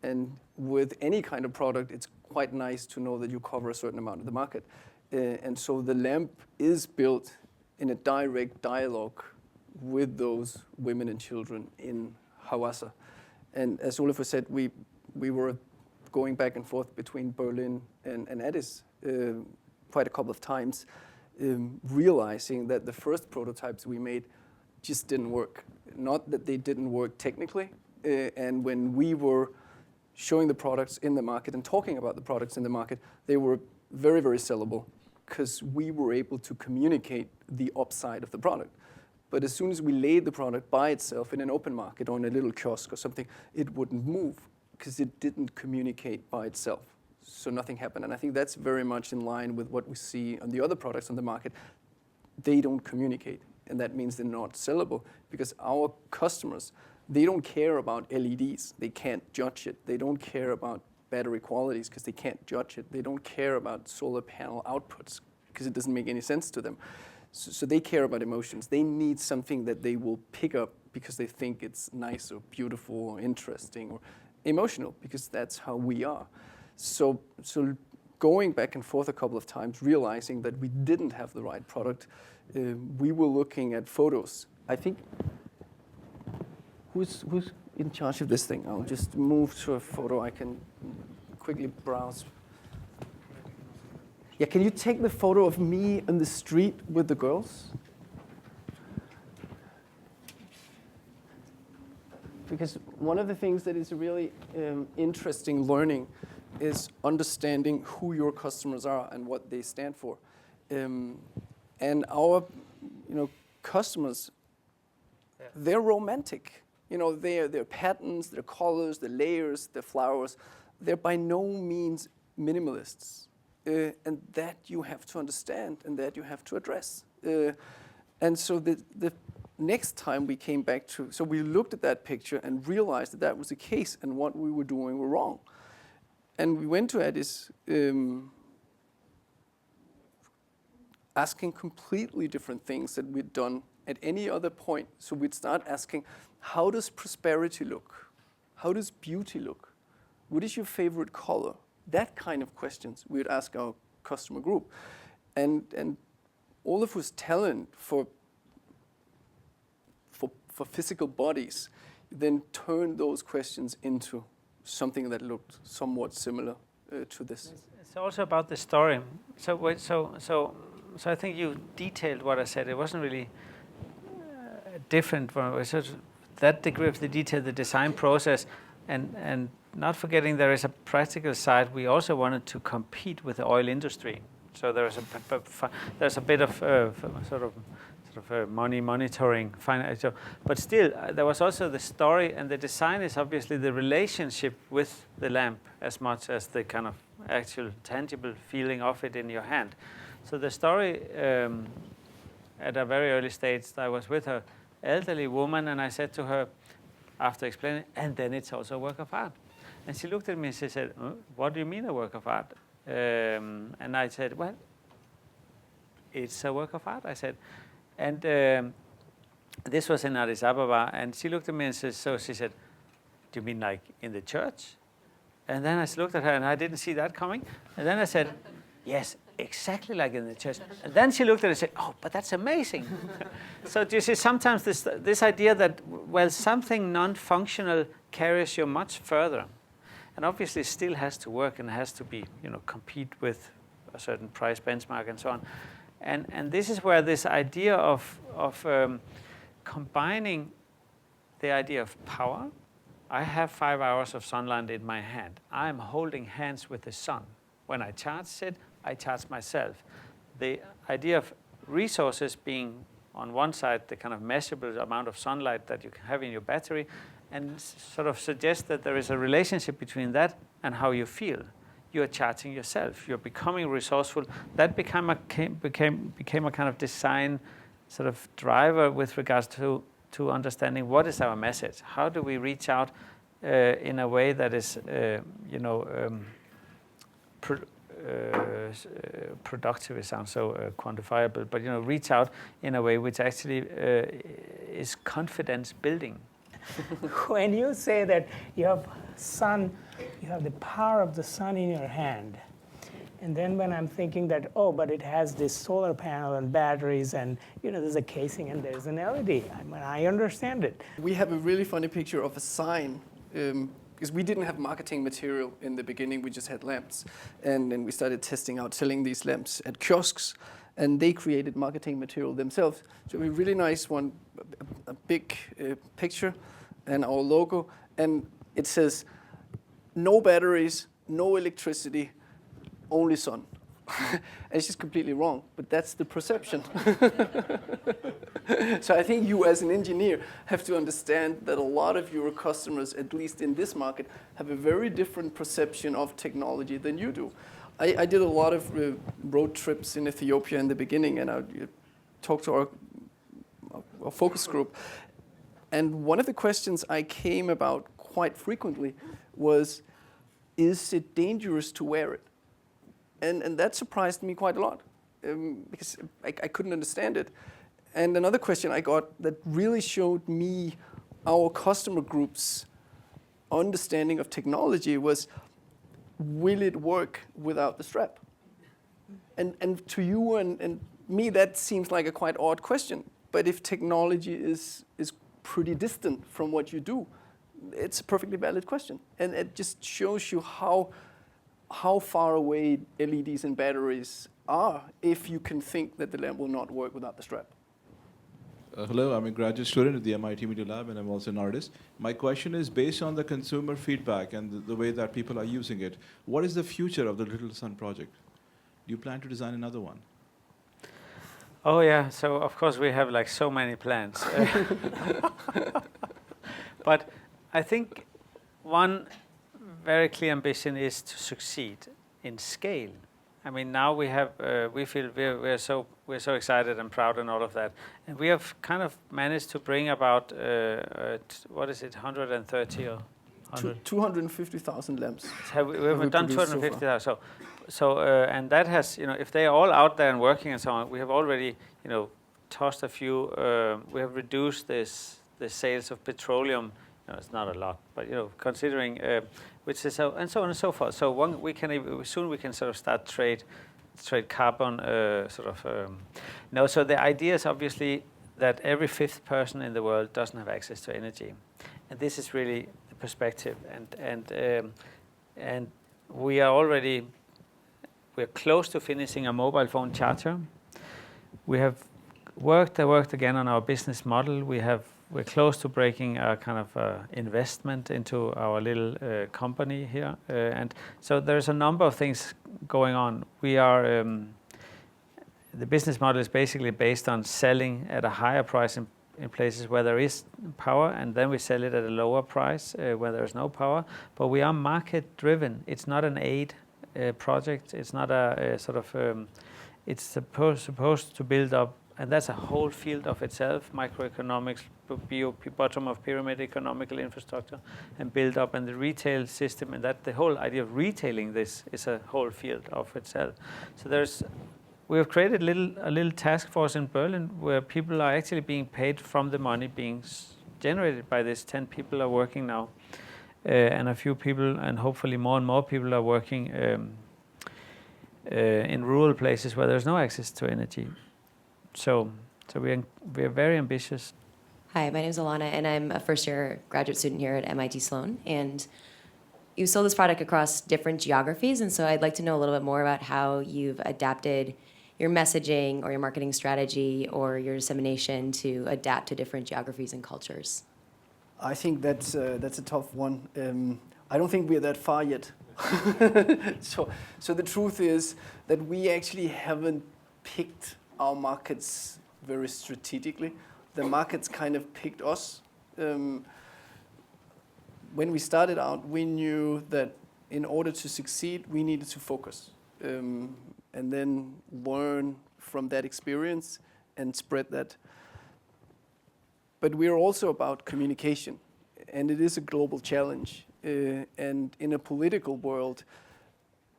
And with any kind of product, it's quite nice to know that you cover a certain amount of the market. And so the lamp is built in a direct dialogue with those women and children in Hawassa. And as Olafur said, we were going back and forth between Berlin and Addis quite a couple of times, realizing that the first prototypes we made just didn't work. Not that they didn't work technically. And when we were showing the products in the market and talking about the products in the market, they were very, very sellable because we were able to communicate the upside of the product. But as soon as we laid the product by itself in an open market or in a little kiosk or something, it wouldn't move because it didn't communicate by itself. So nothing happened. And I think that's very much in line with what we see on the other products on the market. They don't communicate, and that means they're not sellable because our customers, they don't care about LEDs. They can't judge it. They don't care about battery qualities because they can't judge it. They don't care about solar panel outputs because it doesn't make any sense to them. So they care about emotions. They need something that they will pick up because they think it's nice or beautiful or interesting or emotional because that's how we are. So going back and forth a couple of times, realizing that we didn't have the right product, we were looking at photos. I think, who's in charge of this thing? I'll just move to a photo I can quickly browse. Yeah, can you take the photo of me on the street with the girls? Because one of the things that is really interesting learning is understanding who your customers are and what they stand for. And our customers, they're romantic. Their patterns, their colors, the layers, the flowers, they're by no means minimalists. And that you have to understand and that you have to address. And so the next time we came back to, so we looked at that picture and realized that that was the case and what we were doing were wrong. And we went to Addis a asking completely different things that we'd done at any other point. So we'd start asking, how does prosperity look? How does beauty look? What is your favorite color? That kind of questions we'd ask our customer group. And Olafur's talent for physical bodies then turned those questions into something that looked somewhat similar to this. It's also about the story. So I think you detailed what I said. It wasn't really different from that degree of the detail, the design process, and not forgetting there is a practical side. We also wanted to compete with the oil industry. So there's a bit of sort of money monitoring, but still there was also the story, and the design is obviously the relationship with the lamp as much as the kind of actual tangible feeling of it in your hand. So the story at a very early stage, I was with an elderly woman, and I said to her after explaining, and then it's also a work of art. And she looked at me and she said, what do you mean a work of art? And I said, well, it's a work of art, I said. And this was in Addis Ababa, and she looked at me and said, so she said, do you mean like in the church? And then I looked at her, and I didn't see that coming. And then I said, yes, exactly like in the church. And then she looked at it and said, oh, but that's amazing. So do you see, sometimes this idea that, well, something non-functional carries you much further. And obviously it still has to work and has to be, compete with a certain price benchmark and so on. And this is where this idea of combining the idea of power. I have 5 hours of sunlight in my hand. I am holding hands with the sun. When I charge it, I charge myself. The idea of resources being on one side, the kind of measurable amount of sunlight that you can have in your battery, and sort of suggest that there is a relationship between that and how you feel. You're charging yourself. You're becoming resourceful. That became a kind of design sort of driver with regards to understanding what is our message. How do we reach out in a way that is, productive? It sounds so quantifiable, but reach out in a way which actually is confidence building. When you say that you have sun, you have the power of the sun in your hand, and then when I'm thinking that, oh, but it has this solar panel and batteries, and there's a casing and there's an LED. I understand it. We have a really funny picture of a sign, because we didn't have marketing material in the beginning. We just had lamps, and then we started testing out selling these lamps at kiosks, and they created marketing material themselves. So a really nice one, a big picture, and our logo, and it says, no batteries, no electricity, only sun. And it's just completely wrong, but that's the perception. So I think you as an engineer have to understand that a lot of your customers, at least in this market, have a very different perception of technology than you do. I did a lot of road trips in Ethiopia in the beginning, and I talked to our focus group. And one of the questions I came about quite frequently was, is it dangerous to wear it? And that surprised me quite a lot, because I couldn't understand it. And another question I got that really showed me our customer group's understanding of technology was, will it work without the strap? And to you and me, that seems like a quite odd question. But if technology is pretty distant from what you do, it's a perfectly valid question. And it just shows you how far away LEDs and batteries are if you can think that the lamp will not work without the strap. Hello, I'm a graduate student at the MITei Media Lab, and I'm also an artist. My question is, based on the consumer feedback and the way that people are using it, what is the future of the Little Sun project? Do you plan to design another one? Oh yeah, so of course we have like so many plans. But I think one very clear ambition is to succeed in scale. I mean, now we have, we feel we're so excited and proud and all of that, and we have kind of managed to bring about what is it, 130 or 100? 250,000 lamps. We have done 250,000. So and that has, if they are all out there and working and so on, we have already, tossed a few. We have reduced the sales of petroleum. It's not a lot, but considering which is so and so on and so forth. So we can sort of start trade carbon So the idea is obviously that every fifth person in the world doesn't have access to energy, and this is really the perspective. And we're close to finishing a mobile phone charger. We have worked again on our business model. We're close to breaking a kind of investment into our little company here, and so there's a number of things going on. The business model is basically based on selling at a higher price in places where there is power, and then we sell it at a lower price where there is no power. But we are market driven. It's not an aid project. It's not a sort of. It's supposed to build up, and that's a whole field of itself: microeconomics, bottom of pyramid economical infrastructure, and build up, and the retail system, and that the whole idea of retailing this is a whole field of itself. So we have created a little task force in Berlin where people are actually being paid from the money being generated by this. 10 people are working now, and a few people, and hopefully more and more people are working in rural places where there's no access to energy. So we are very ambitious. Hi, my name is Alana, and I'm a first-year graduate student here at MIT Sloan. And you sold this product across different geographies, and so I'd like to know a little bit more about how you've adapted your messaging or your marketing strategy or your dissemination to adapt to different geographies and cultures. I think that's a tough one. I don't think we're that far yet. So the truth is that we actually haven't picked our markets very strategically. The markets kind of picked us. When we started out, we knew that in order to succeed, we needed to focus and then learn from that experience and spread that. But we're also about communication, and it is a global challenge. And in a political world,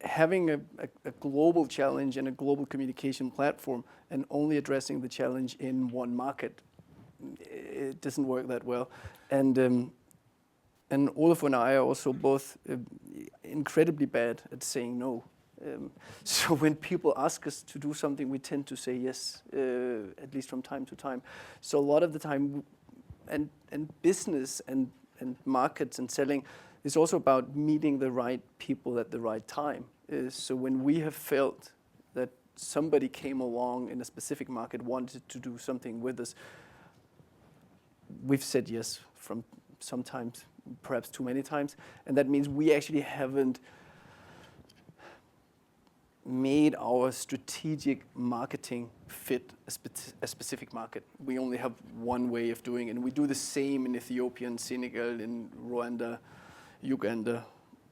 having a global challenge and a global communication platform and only addressing the challenge in one market, it doesn't work that well. And Olafur and I are also both incredibly bad at saying no. So when people ask us to do something, we tend to say yes, at least from time to time. So a lot of the time, and business and markets and selling is also about meeting the right people at the right time. So when we have felt that somebody came along in a specific market, wanted to do something with us, we've said yes from sometimes, perhaps too many times. And that means we actually haven't made our strategic marketing fit a specific market. We only have one way of doing it. And we do the same in Ethiopia, in Senegal, in Rwanda, Uganda,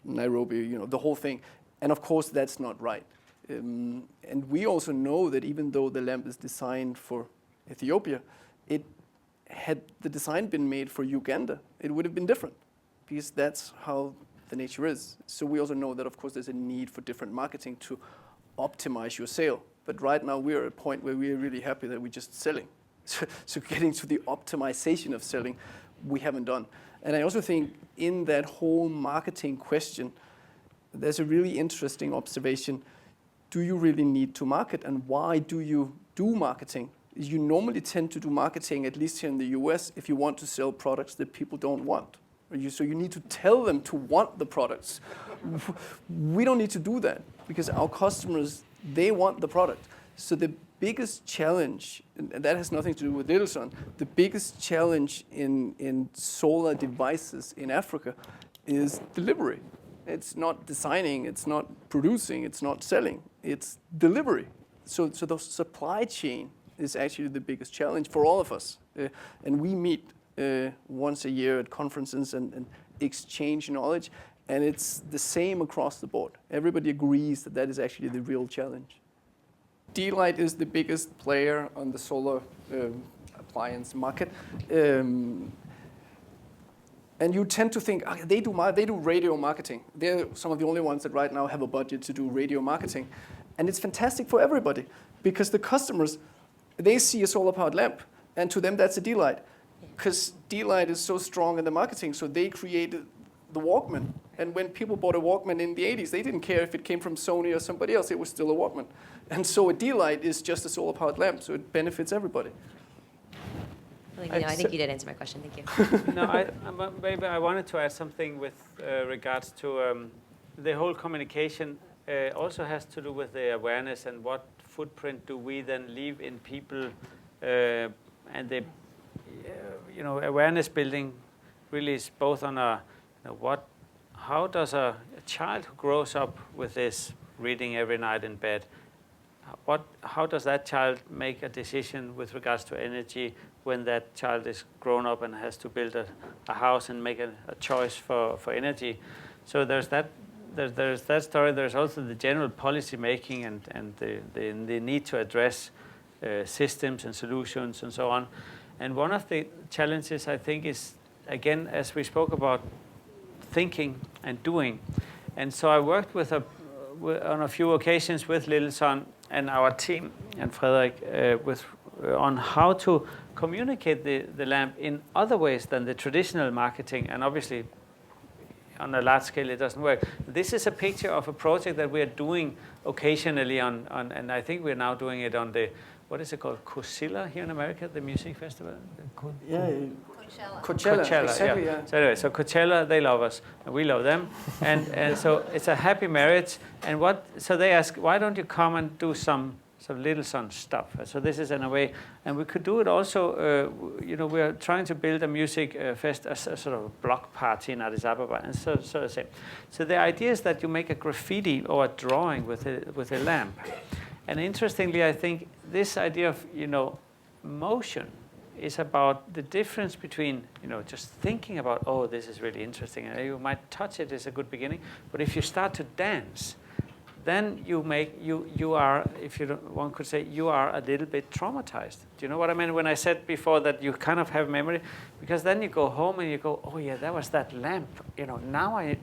Nairobi, the whole thing. And of course, that's not right. And we also know that even though the lamp is designed for Ethiopia, had the design been made for Uganda, it would have been different, because that's how the nature is. So we also know that, of course, there's a need for different marketing to optimize your sale. But right now, we're at a point where we're really happy that we're just selling. So getting to the optimization of selling, we haven't done. And I also think in that whole marketing question, there's a really interesting observation. Do you really need to market, and why do you do marketing? You normally tend to do marketing, at least here in the US, if you want to sell products that people don't want. So you need to tell them to want the products. We don't need to do that, because our customers, they want the product. So the biggest challenge, and that has nothing to do with Littelson, the biggest challenge in solar devices in Africa is delivery. It's not designing, it's not producing, it's not selling, it's delivery. So the supply chain is actually the biggest challenge for all of us. And we meet once a year at conferences and exchange knowledge, and it's the same across the board. Everybody agrees that that is actually the real challenge. D-Light is the biggest player on the solar appliance market. And And you tend to think, they do radio marketing. They're some of the only ones that right now have a budget to do radio marketing. And it's fantastic for everybody because the customers, they see a solar-powered lamp, and to them that's a D-Light. Because D-Light is so strong in the marketing, so they created the Walkman. And when people bought a Walkman in the 80s, they didn't care if it came from Sony or somebody else, it was still a Walkman. And so a D-Light is just a solar-powered lamp, so it benefits everybody. I think you did answer my question. Thank you. No, maybe I wanted to add something with regards to the whole communication. Also has to do with the awareness and what footprint do we then leave in people, and the awareness building really is both on how does a child who grows up with this reading every night in bed, how does that child make a decision with regards to energy when that child is grown up and has to build a house and make a choice for energy? So there's that story. There's also the general policy making and the need to address systems and solutions and so on. And one of the challenges, I think, is, again, as we spoke about, thinking and doing. And so I worked on a few occasions with Little Sun and our team and Frederik on how to communicate the lamp in other ways than the traditional marketing. And obviously, on a large scale, it doesn't work. This is a picture of a project that we are doing occasionally on and I think we're now doing it on the, what is it called, Coachella here in America, the music festival? Coachella, exactly, yeah. So anyway, so Coachella, they love us, and we love them, and so it's a happy marriage. And so they ask, why don't you come and do some Little Sun stuff? So this is in a way, and we could do it also. We are trying to build a music fest, a sort of block party in Addis Ababa, and so the same. So the idea is that you make a graffiti or a drawing with a lamp, and interestingly, I think this idea of motion is about the difference between just thinking about, oh, this is really interesting, and you might touch it as a good beginning, but if you start to dance, then you are, one could say, you are a little bit traumatized. Do you know what I mean when I said before that you kind of have memory? Because then you go home and you go, oh yeah, that was that lamp. Now I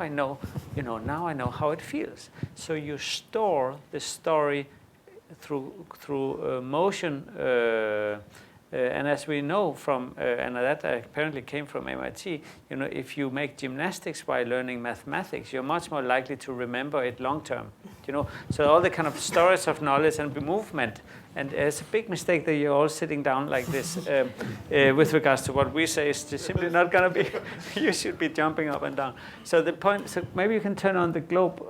know, now I know how it feels. So you store the story through motion. And as we know from, and that apparently came from MIT, if you make gymnastics while learning mathematics, you're much more likely to remember it long term. So all the kind of stories of knowledge and movement, and it's a big mistake that you're all sitting down like this with regards to what we say is just simply not going to be. You should be jumping up and down. So the point. So maybe you can turn on the globe.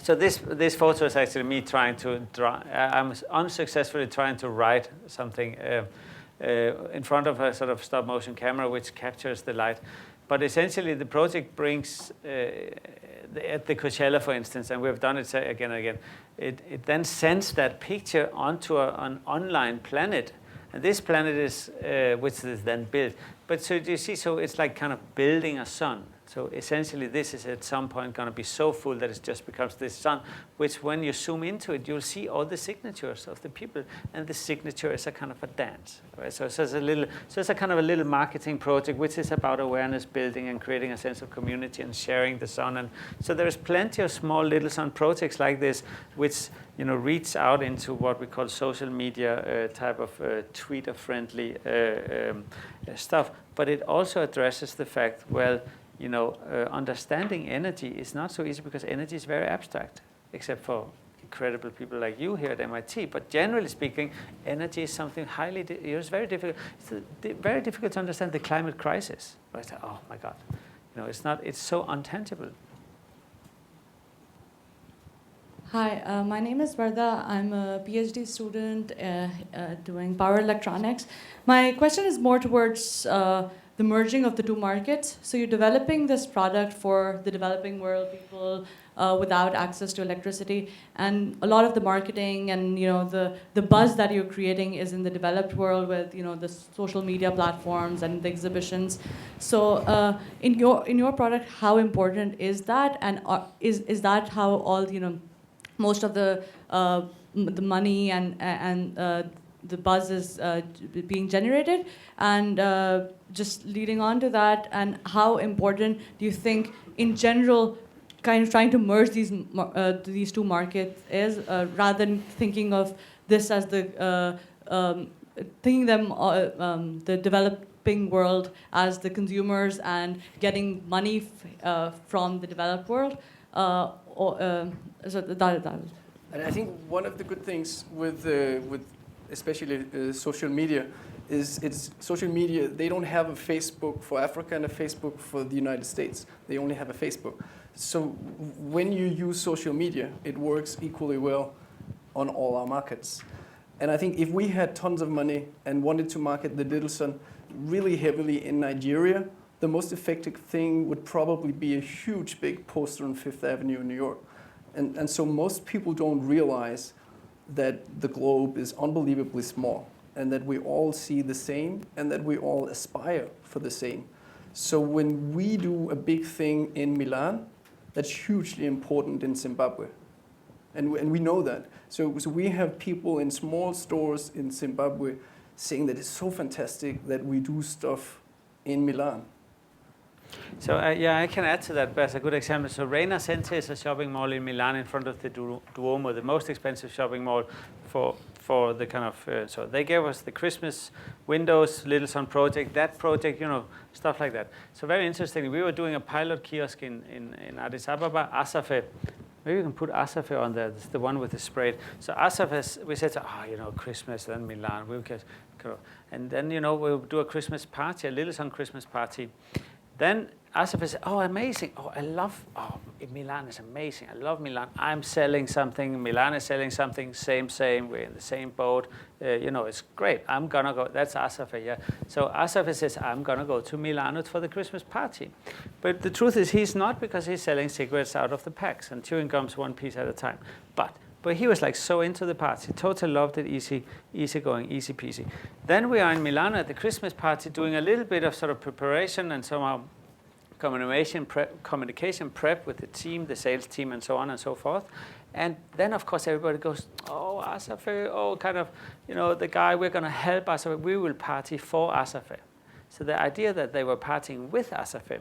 So this photo is actually me trying to draw. I'm unsuccessfully trying to write something in front of a sort of stop motion camera which captures the light. But essentially the project brings, at the Coachella for instance, and we've done it again and again, it then sends that picture onto an online planet. And this planet is, which is then built. But so you see, so it's like kind of building a sun. So essentially this is at some point going to be so full that it just becomes this sun, which when you zoom into it, you'll see all the signatures of the people, and the signature is a kind of a dance. Right? So it's a kind of a little marketing project, which is about awareness building and creating a sense of community and sharing the sun. And so there's plenty of small Little Sun projects like this, which reach out into what we call social media type of tweeter-friendly stuff. But it also addresses the fact, understanding energy is not so easy because energy is very abstract, except for incredible people like you here at MIT. But generally speaking, energy is something it's very difficult. It's very difficult to understand the climate crisis. Right? Oh my God, it's so untangible. Hi, my name is Varda. I'm a PhD student doing power electronics. My question is more towards the merging of the two markets. So you're developing this product for the developing world, people without access to electricity, and a lot of the marketing and the buzz that you're creating is in the developed world with the social media platforms and the exhibitions. So in your product, how important is that, and is that how all most of the money and the buzz is being generated, and just leading on to that, and how important do you think, in general, kind of trying to merge these two markets is, rather than thinking of this as the thinking them the developing world as the consumers and getting money from the developed world, so that. And I think one of the good things with especially social media is social media, they don't have a Facebook for Africa and a Facebook for the United States. They only have a Facebook. So when you use social media, it works equally well on all our markets. And I think if we had tons of money and wanted to market the Little Sun really heavily in Nigeria, the most effective thing would probably be a huge big poster on Fifth Avenue in New York. And so most people don't realize that the globe is unbelievably small, and that we all see the same, and that we all aspire for the same. So when we do a big thing in Milan, that's hugely important in Zimbabwe. And we know that. So we have people in small stores in Zimbabwe saying that it's so fantastic that we do stuff in Milan. So I can add to that, but as a good example. So Reina Center is a shopping mall in Milan in front of the Duomo, the most expensive shopping mall for the kind of, so they gave us the Christmas windows, Little Sun project, that project, stuff like that. So very interesting. We were doing a pilot kiosk in Addis Ababa, Asafe. Maybe we can put Asafe on there. It's the one with the spray. So Asafe, we said, Christmas, then Milan. And then, we'll do a Christmas party, a Little Sun Christmas party. Then Asaf said, amazing. Milan is amazing. I love Milan. I'm selling something. Milan is selling something. Same. We're in the same boat. It's great. I'm going to go. That's Asaf, yeah. So Asaf says, I'm going to go to Milano for the Christmas party. But the truth is he's not, because he's selling cigarettes out of the packs and chewing gums one piece at a time. But he was like so into the party, totally loved it, easy going, easy peasy. Then we are in Milano at the Christmas party doing a little bit of sort of preparation and somehow communication prep with the team, the sales team, and so on and so forth. And then, of course, everybody goes, Asafe, kind of, the guy, we're going to help Asafe. We will party for Asafe. So the idea that they were partying with Asafe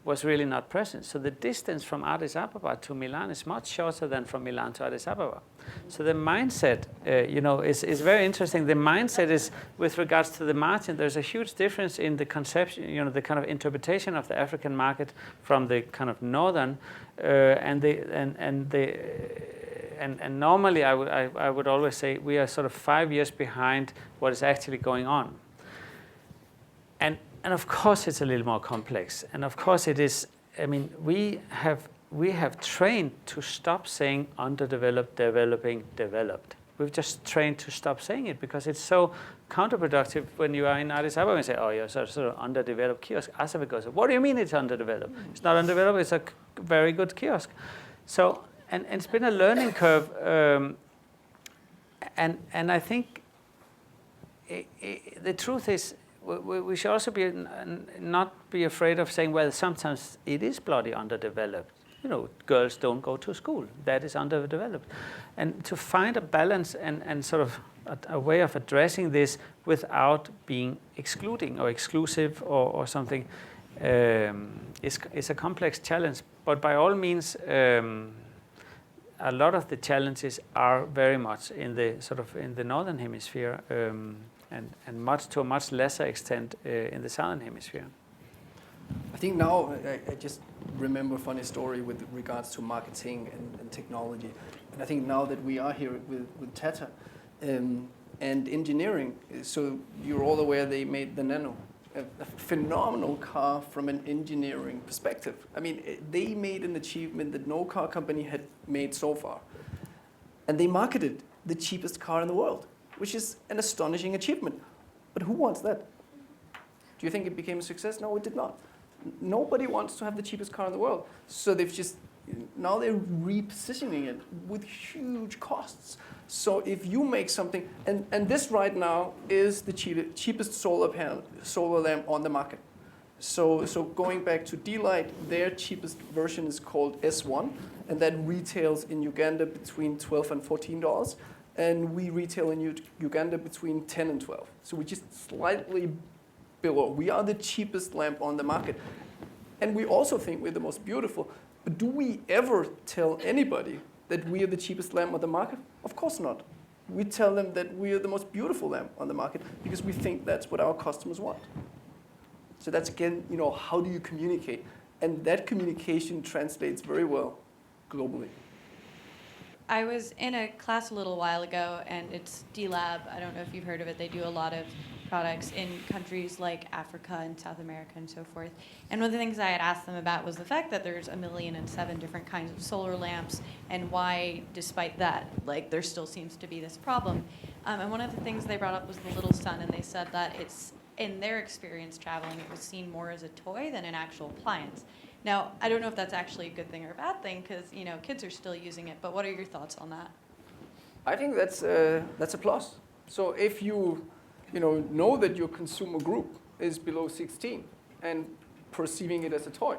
was really not present. So the distance from Addis Ababa to Milan is much shorter than from Milan to Addis Ababa. So the mindset, is very interesting. The mindset is, with regards to the margin, there's a huge difference in the conception, the kind of interpretation of the African market from the kind of northern, and normally I would always say we are sort of 5 years behind what is actually going on. And of course it's a little more complex. And of course it is, we have trained to stop saying underdeveloped, developing, developed. We've just trained to stop saying it because it's so counterproductive when you are in Addis Ababa and say, you're sort of underdeveloped kiosk. Asaf goes, what do you mean it's underdeveloped? It's not underdeveloped, it's a very good kiosk. So, and it's been a learning curve. And I think the truth is, we should also not be afraid of saying, well, sometimes it is bloody underdeveloped. Girls don't go to school. That is underdeveloped. And to find a balance and sort of a way of addressing this without being excluding or exclusive or something is a complex challenge. But by all means, a lot of the challenges are very much in the northern hemisphere. And to a much lesser extent in the southern hemisphere. I think now, I just remember a funny story with regards to marketing and technology. And I think now that we are here with Tata and engineering, so you're all aware they made the Nano, a phenomenal car from an engineering perspective. They made an achievement that no car company had made so far. And they marketed the cheapest car in the world, which is an astonishing achievement. But who wants that? Do you think it became a success? No, it did not. Nobody wants to have the cheapest car in the world. So now they're repositioning it with huge costs. So if you make something, and this right now is the cheapest solar lamp on the market. So going back to D-Light, their cheapest version is called S1, and that retails in Uganda between $12 and $14. and we retail in Uganda between 10 and 12. So we're just slightly below. We are the cheapest lamp on the market. And we also think we're the most beautiful. But do we ever tell anybody that we are the cheapest lamp on the market? Of course not. We tell them that we are the most beautiful lamp on the market because we think that's what our customers want. So that's, again, how do you communicate? And that communication translates very well globally. I was in a class a little while ago, and it's D-Lab. I don't know if you've heard of it. They do a lot of products in countries like Africa and South America and so forth. And one of the things I had asked them about was the fact that there's 1,000,007 different kinds of solar lamps, and why, despite that, there still seems to be this problem. And one of the things they brought up was the little sun, and they said that it's, in their experience traveling, it was seen more as a toy than an actual appliance. Now, I don't know if that's actually a good thing or a bad thing, because kids are still using it. But what are your thoughts on that? I think that's a plus. So if you know that your consumer group is below 16 and perceiving it as a toy,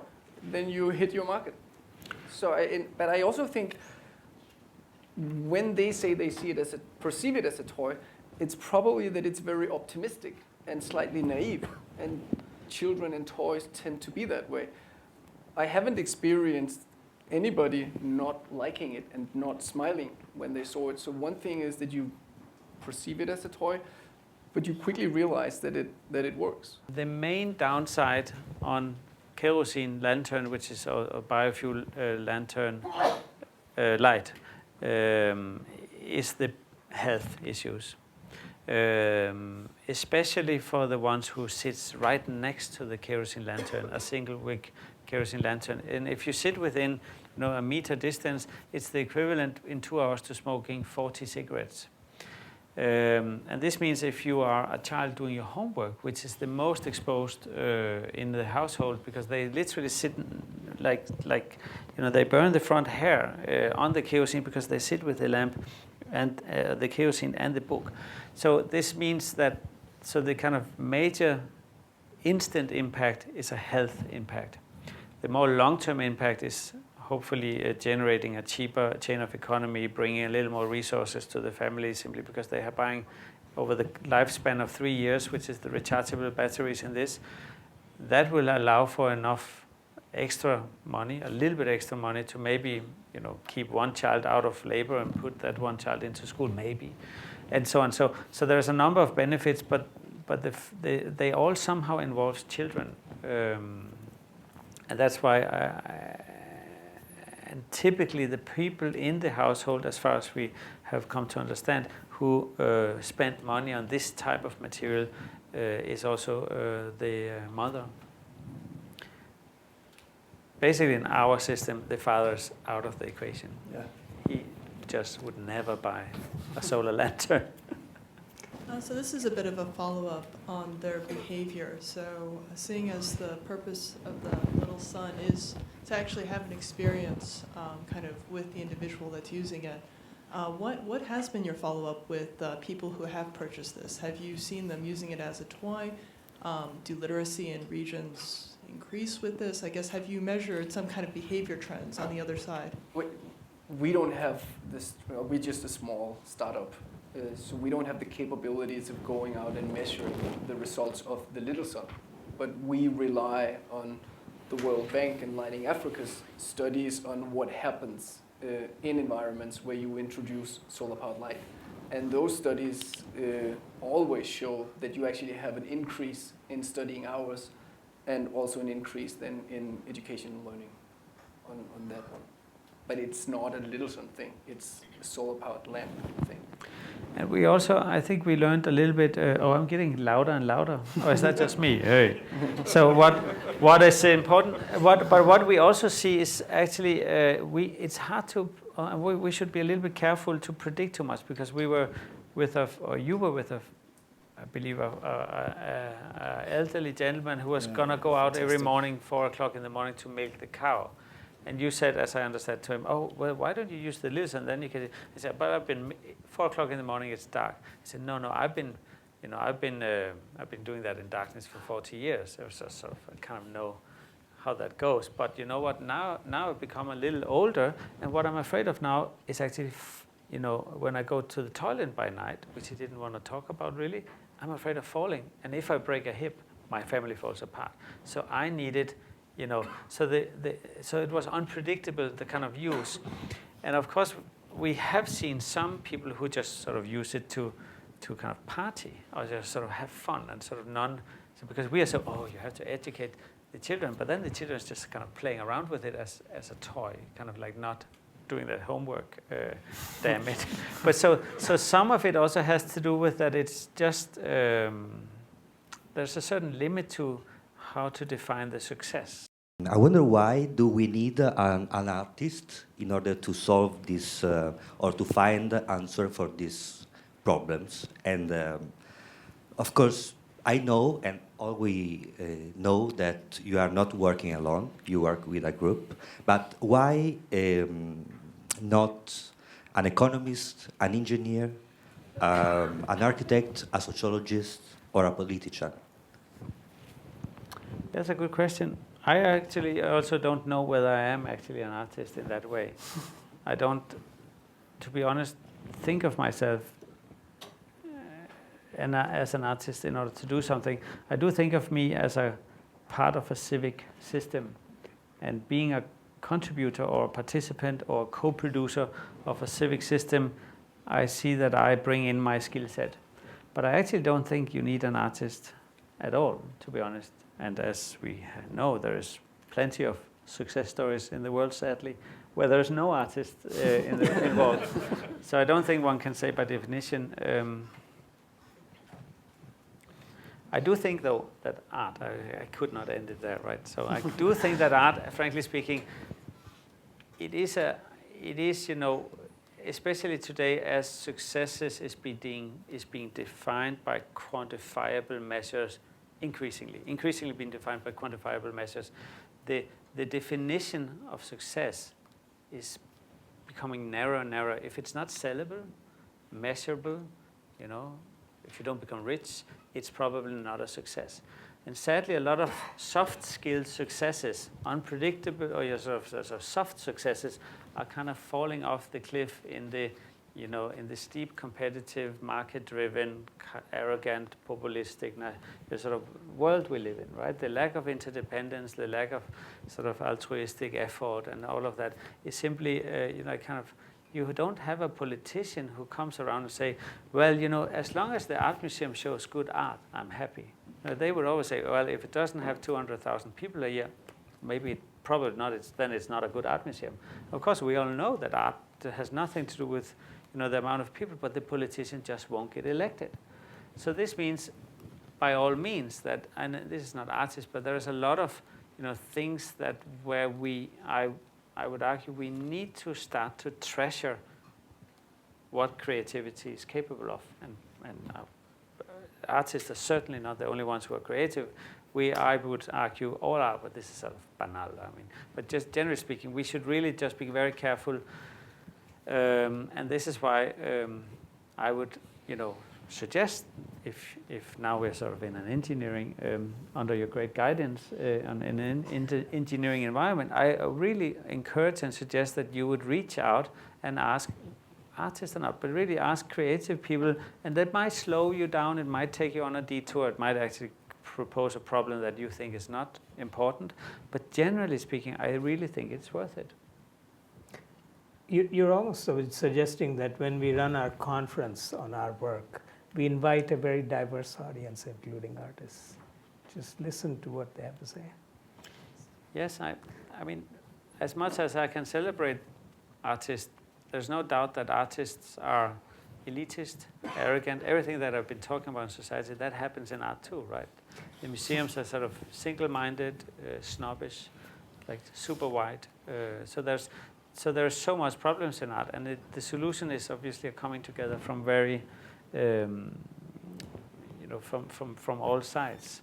then you hit your market. So, but I also think when they say they perceive it as a toy, it's probably that it's very optimistic and slightly naive, and children and toys tend to be that way. I haven't experienced anybody not liking it and not smiling when they saw it. So one thing is that you perceive it as a toy, but you quickly realize that it works. The main downside on kerosene lantern, which is a biofuel lantern light, is the health issues. Especially for the ones who sits right next to the kerosene lantern, a single wick kerosene lantern. And if you sit within a meter distance, it's the equivalent in 2 hours to smoking 40 cigarettes. And this means if you are a child doing your homework, which is the most exposed in the household, because they literally sit they burn the front hair on the kerosene because they sit with the lamp and the kerosene and the book. So this means that, the kind of major instant impact is a health impact. The more long-term impact is hopefully generating a cheaper chain of economy, bringing a little more resources to the family simply because they are buying over the lifespan of 3 years, which is the rechargeable batteries in this. That will allow for enough extra money, a little bit extra money to maybe keep one child out of labor and put that one child into school, maybe, and so on. So there's a number of benefits, but they all somehow involve children. And that's why and typically the people in the household, as far as we have come to understand, who spend money on this type of material is also the mother. Basically, in our system, the father's out of the equation. Yeah. He just would never buy a solar lantern. So this is a bit of a follow-up on their behavior. So seeing as the purpose of the little sun is to actually have an experience kind of with the individual that's using it, what has been your follow-up with people who have purchased this? Have you seen them using it as a toy? Do literacy in regions increase with this? I guess, have you measured some kind of behavior trends on the other side? We don't have this, we're just a small startup. So we don't have the capabilities of going out and measuring the results of the little sun. But we rely on the World Bank and Lighting Africa's studies on what happens in environments where you introduce solar-powered light. And those studies always show that you actually have an increase in studying hours and also an increase then in education and learning on that one. But it's not a little sun thing, it's a solar-powered lamp thing. And we also, I think we learned a little bit, I'm getting louder and louder. Or is that just me? Hey. So what is important, but what we also see is actually, it's hard to, we should be a little bit careful to predict too much, because we were with you were with I believe, a elderly gentleman who was gonna go out every morning, 4 o'clock in the morning, to milk the cow. And you said, as I understand to him, oh, well, why don't you use the lils? And then he said, but I've been 4 o'clock in the morning, it's dark. He said, no, I've been doing that in darkness for 40 years. It was just sort of, I kind of know how that goes. But you know what? Now I've become a little older, and what I'm afraid of now is actually you know, when I go to the toilet by night, which he didn't want to talk about really, I'm afraid of falling. And if I break a hip, my family falls apart. So I needed, you know, so so it was unpredictable, the kind of use. And of course, we have seen some people who just sort of use it to kind of party or just sort of have fun and sort of so because we are so, oh, you have to educate the children, but then the children is just kind of playing around with it as a toy, kind of like not doing their homework, damn it. But so some of it also has to do with that it's just, there's a certain limit to how to define the success. I wonder why do we need an artist in order to solve this or to find the answer for these problems? And of course, I know and all we know that you are not working alone, you work with a group, but why not an economist, an engineer, an architect, a sociologist, or a politician? That's a good question. I actually also don't know whether I am actually an artist in that way. I don't, to be honest, think of myself as an artist in order to do something. I do think of me as a part of a civic system, and being a contributor or a participant or a co-producer of a civic system, I see that I bring in my skill set. But I actually don't think you need an artist at all, to be honest. And as we know, there is plenty of success stories in the world, sadly, where there's no artist involved. So I don't think one can say by definition. I do think, though, that art, I could not end it there, right? So I do think that art, frankly speaking, it is, you know, especially today as successes is being defined by quantifiable measures, increasingly being defined by quantifiable measures. The definition of success is becoming narrower and narrower. If it's not sellable, measurable, you know, if you don't become rich, it's probably not a success. And sadly, a lot of soft skilled successes, unpredictable or sort of soft successes, are kind of falling off the cliff in the, you know, in the steep, competitive, market-driven, arrogant, populistic, the sort of world we live in, right? The lack of interdependence, the lack of sort of altruistic effort, and all of that is simply, you know, kind of. You don't have a politician who comes around and say, well, you know, as long as the art museum shows good art, I'm happy. You know, they would always say, well, if it doesn't have 200,000 people a year, maybe probably not. Then it's not a good art museum. Of course, we all know that art has nothing to do with, you know, the amount of people, but the politician just won't get elected. So this means, by all means, that, and this is not artist, but there is a lot of, you know, things that where I would argue we need to start to treasure what creativity is capable of. And artists are certainly not the only ones who are creative. I would argue all art, but this is sort of banal, I mean. But just generally speaking, we should really just be very careful. And this is why I would, you know, suggest, if now we're sort of in an engineering, under your great guidance, in an engineering environment, I really encourage and suggest that you would reach out and ask artists or not, but really ask creative people, and that might slow you down, it might take you on a detour, it might actually propose a problem that you think is not important, but generally speaking, I really think it's worth it. You're almost suggesting that when we run our conference on our work, we invite a very diverse audience, including artists. Just listen to what they have to say. Yes, I mean, as much as I can celebrate artists, there's no doubt that artists are elitist, arrogant, everything that I've been talking about in society, that happens in art too, right? The museums are sort of single-minded, snobbish, like super wide. So there's so much problems in art, and the solution is obviously a coming together from very, you know, from all sides.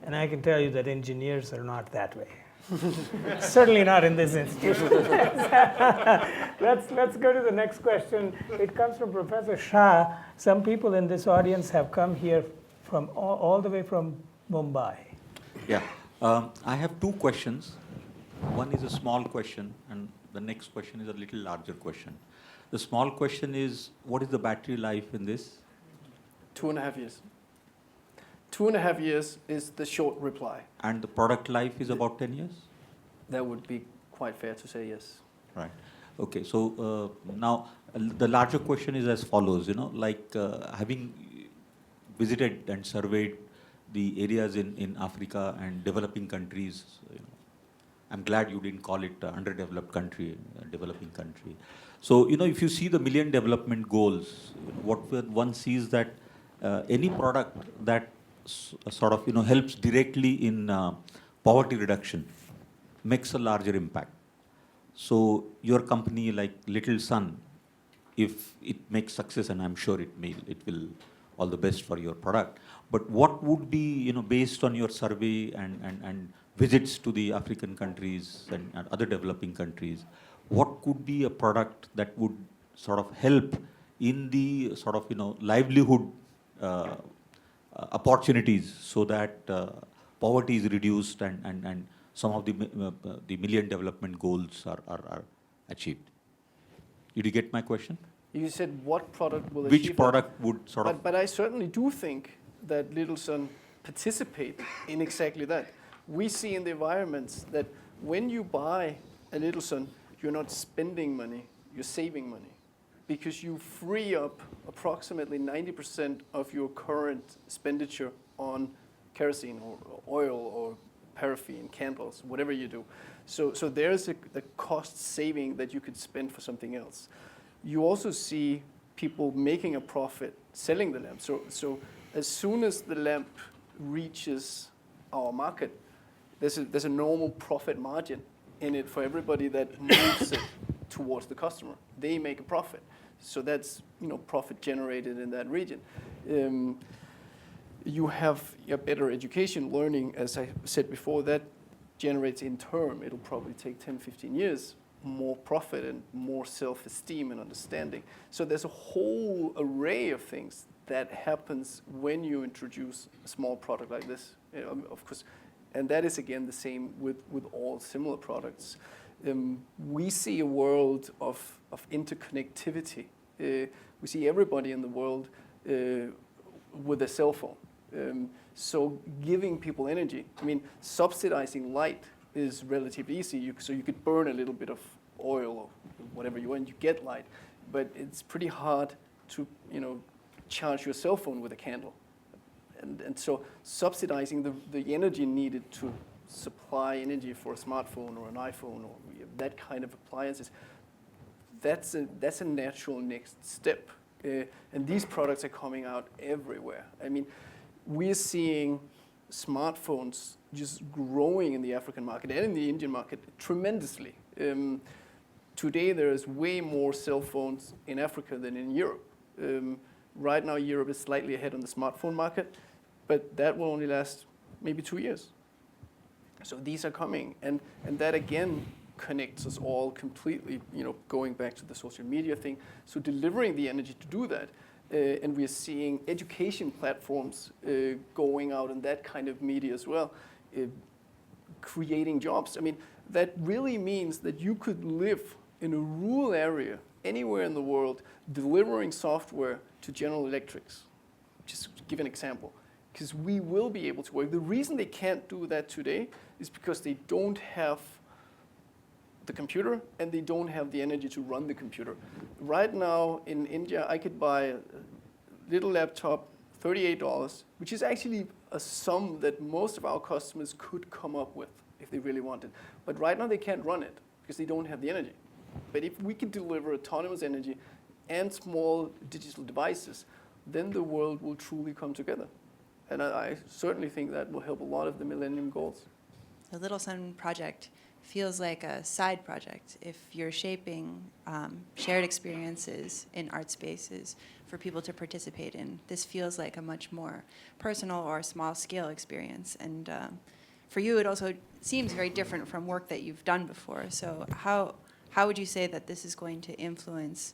And I can tell you that engineers are not that way. Certainly not in this institution. Let's go to the next question. It comes from Professor Shah. Some people in this audience have come here from all the way from Mumbai. Yeah, I have two questions. One is a small question, and the next question is a little larger question. The small question is, what is the battery life in this? 2.5 years. 2.5 years is the short reply. And the product life is about 10 years? That would be quite fair to say, yes. Right. Okay. So now the larger question is as follows. Having visited and surveyed the areas in Africa and developing countries, I'm glad you didn't call it underdeveloped country, developing country. So if you see the Millennium Development Goals, what one sees that any product that sort of helps directly in poverty reduction makes a larger impact. So your company, like Little Sun, if it makes success, and I'm sure it will, all the best for your product. But what would be, based on your survey and visits to the African countries and other developing countries, what could be a product that would sort of help in the sort of, livelihood opportunities so that poverty is reduced and some of the Millennium Development Goals are achieved? Did you get my question? You said what product will achieve Which product would sort of... But I certainly do think that Little Sun participate in exactly that. We see in the environments that when you buy a Little Sun, you're not spending money, you're saving money. Because you free up approximately 90% of your current expenditure on kerosene or oil or paraffin, candles, whatever you do. So there's a cost saving that you could spend for something else. You also see people making a profit selling the lamp. So as soon as the lamp reaches our market, there's a normal profit margin in it for everybody that moves it towards the customer. They make a profit. So that's profit generated in that region. You have a better education, learning, as I said before, that generates in term. It'll probably take 10, 15 years, more profit and more self-esteem and understanding. So there's a whole array of things that happens when you introduce a small product like this, of course. And that is, again, the same with all similar products. We see a world of interconnectivity. We see everybody in the world with a cell phone. So giving people energy, subsidizing light is relatively easy. So you could burn a little bit of oil or whatever you want, you get light. But it's pretty hard to charge your cell phone with a candle. And so subsidizing the energy needed to supply energy for a smartphone or an iPhone or that kind of appliances, that's a natural next step. And these products are coming out everywhere. We're seeing smartphones just growing in the African market and in the Indian market tremendously. Today there is way more cell phones in Africa than in Europe. Right now Europe is slightly ahead on the smartphone market, but that will only last maybe 2 years. So these are coming, and that again connects us all completely, going back to the social media thing. So delivering the energy to do that, and we're seeing education platforms going out in that kind of media as well, creating jobs. That really means that you could live in a rural area anywhere in the world delivering software to General Electrics. Just to give an example. Because we will be able to work. The reason they can't do that today is because they don't have the computer and they don't have the energy to run the computer. Right now in India, I could buy a little laptop, $38, which is actually a sum that most of our customers could come up with if they really wanted. But right now they can't run it because they don't have the energy. But if we could deliver autonomous energy and small digital devices, then the world will truly come together. And I certainly think that will help a lot of the Millennium Goals. The Little Sun project feels like a side project. If you're shaping shared experiences in art spaces for people to participate in, this feels like a much more personal or small-scale experience. And for you, it also seems very different from work that you've done before. So how would you say that this is going to influence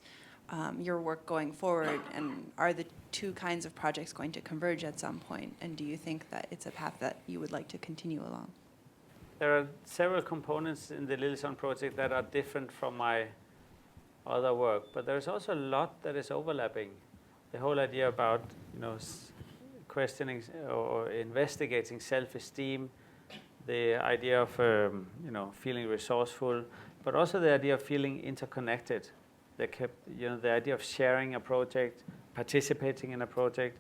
your work going forward, and are the two kinds of projects going to converge at some point? And do you think that it's a path that you would like to continue along? There are several components in the Little Sun project that are different from my other work. But there's also a lot that is overlapping. The whole idea about, questioning or investigating self-esteem, the idea of, feeling resourceful, but also the idea of feeling interconnected. The idea of sharing a project, participating in a project.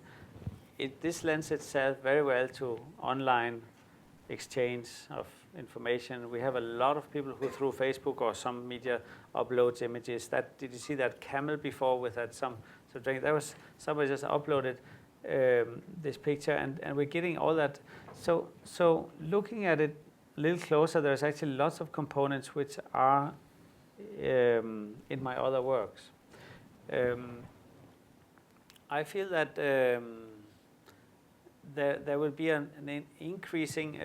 This lends itself very well to online exchange of information. We have a lot of people who through Facebook or some media uploads images. Did you see that camel before with that some drink? That was somebody just uploaded this picture, and we're getting all that. So looking at it a little closer, there's actually lots of components which are in my other works. I feel that there will be an increasing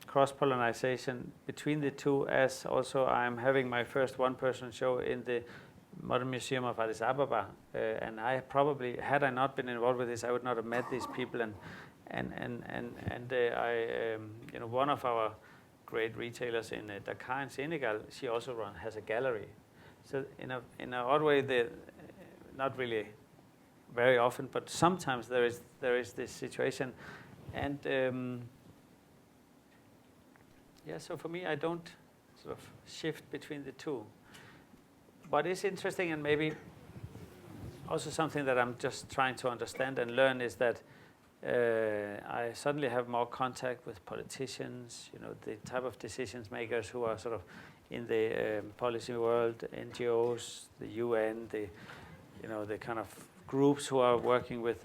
cross-pollination between the two, as also I'm having my first one-person show in the Modern Museum of Addis Ababa, and I probably, had I not been involved with this, I would not have met these people. One of our great retailers in Dakar in Senegal, she also has a gallery. So in an odd way, not really very often, but sometimes there is this situation, and so for me, I don't sort of shift between the two. What is interesting, and maybe also something that I'm just trying to understand and learn, is that I suddenly have more contact with politicians, the type of decisions makers who are sort of in the policy world, NGOs, the UN, the kind of groups who are working with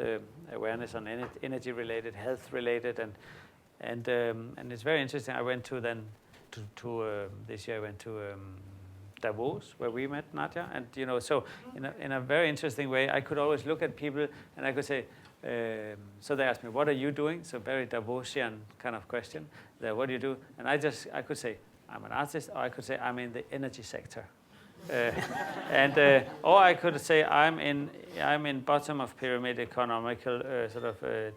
awareness on energy-related, health-related, and it's very interesting. I went to this year I went to Davos, where we met Nadia, and so in a very interesting way, I could always look at people and I could say, so they asked me, what are you doing? So very Davosian kind of question. What do you do? And I could say, I'm an artist, or I could say, I'm in the energy sector. Or I could say, I'm in bottom of pyramid economical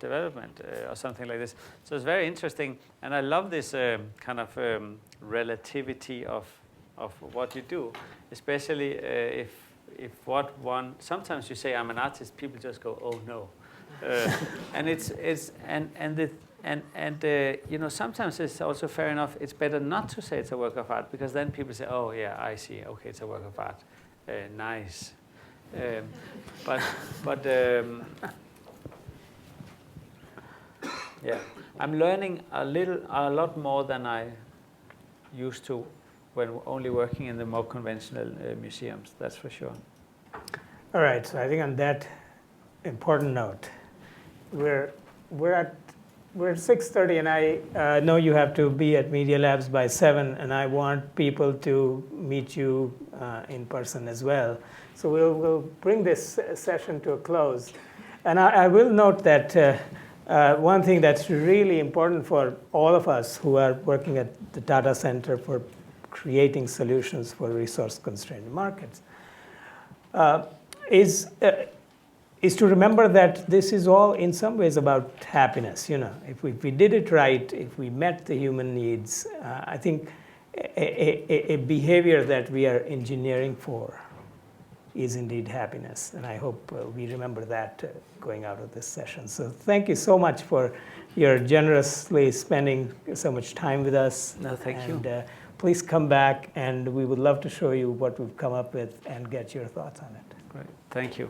development, or something like this. So it's very interesting, and I love this kind of relativity of what you do, especially if sometimes you say I'm an artist, people just go, oh no. Sometimes it's also fair enough. It's better not to say it's a work of art, because then people say, "Oh yeah, I see. Okay, it's a work of art. Nice." I'm learning a lot more than I used to when only working in the more conventional museums. That's for sure. All right. So I think on that important note, we're at 6:30, and I know you have to be at Media Labs by 7, and I want people to meet you in person as well. So we'll bring this session to a close. And I will note that one thing that's really important for all of us who are working at the Tata Center for creating solutions for resource-constrained markets is to remember that this is all in some ways about happiness. If we did it right, if we met the human needs, I think a behavior that we are engineering for is indeed happiness. And I hope we remember that going out of this session. So thank you so much for your generously spending so much time with us. No, thank you. Please come back, and we would love to show you what we've come up with and get your thoughts on it. Great. Thank you.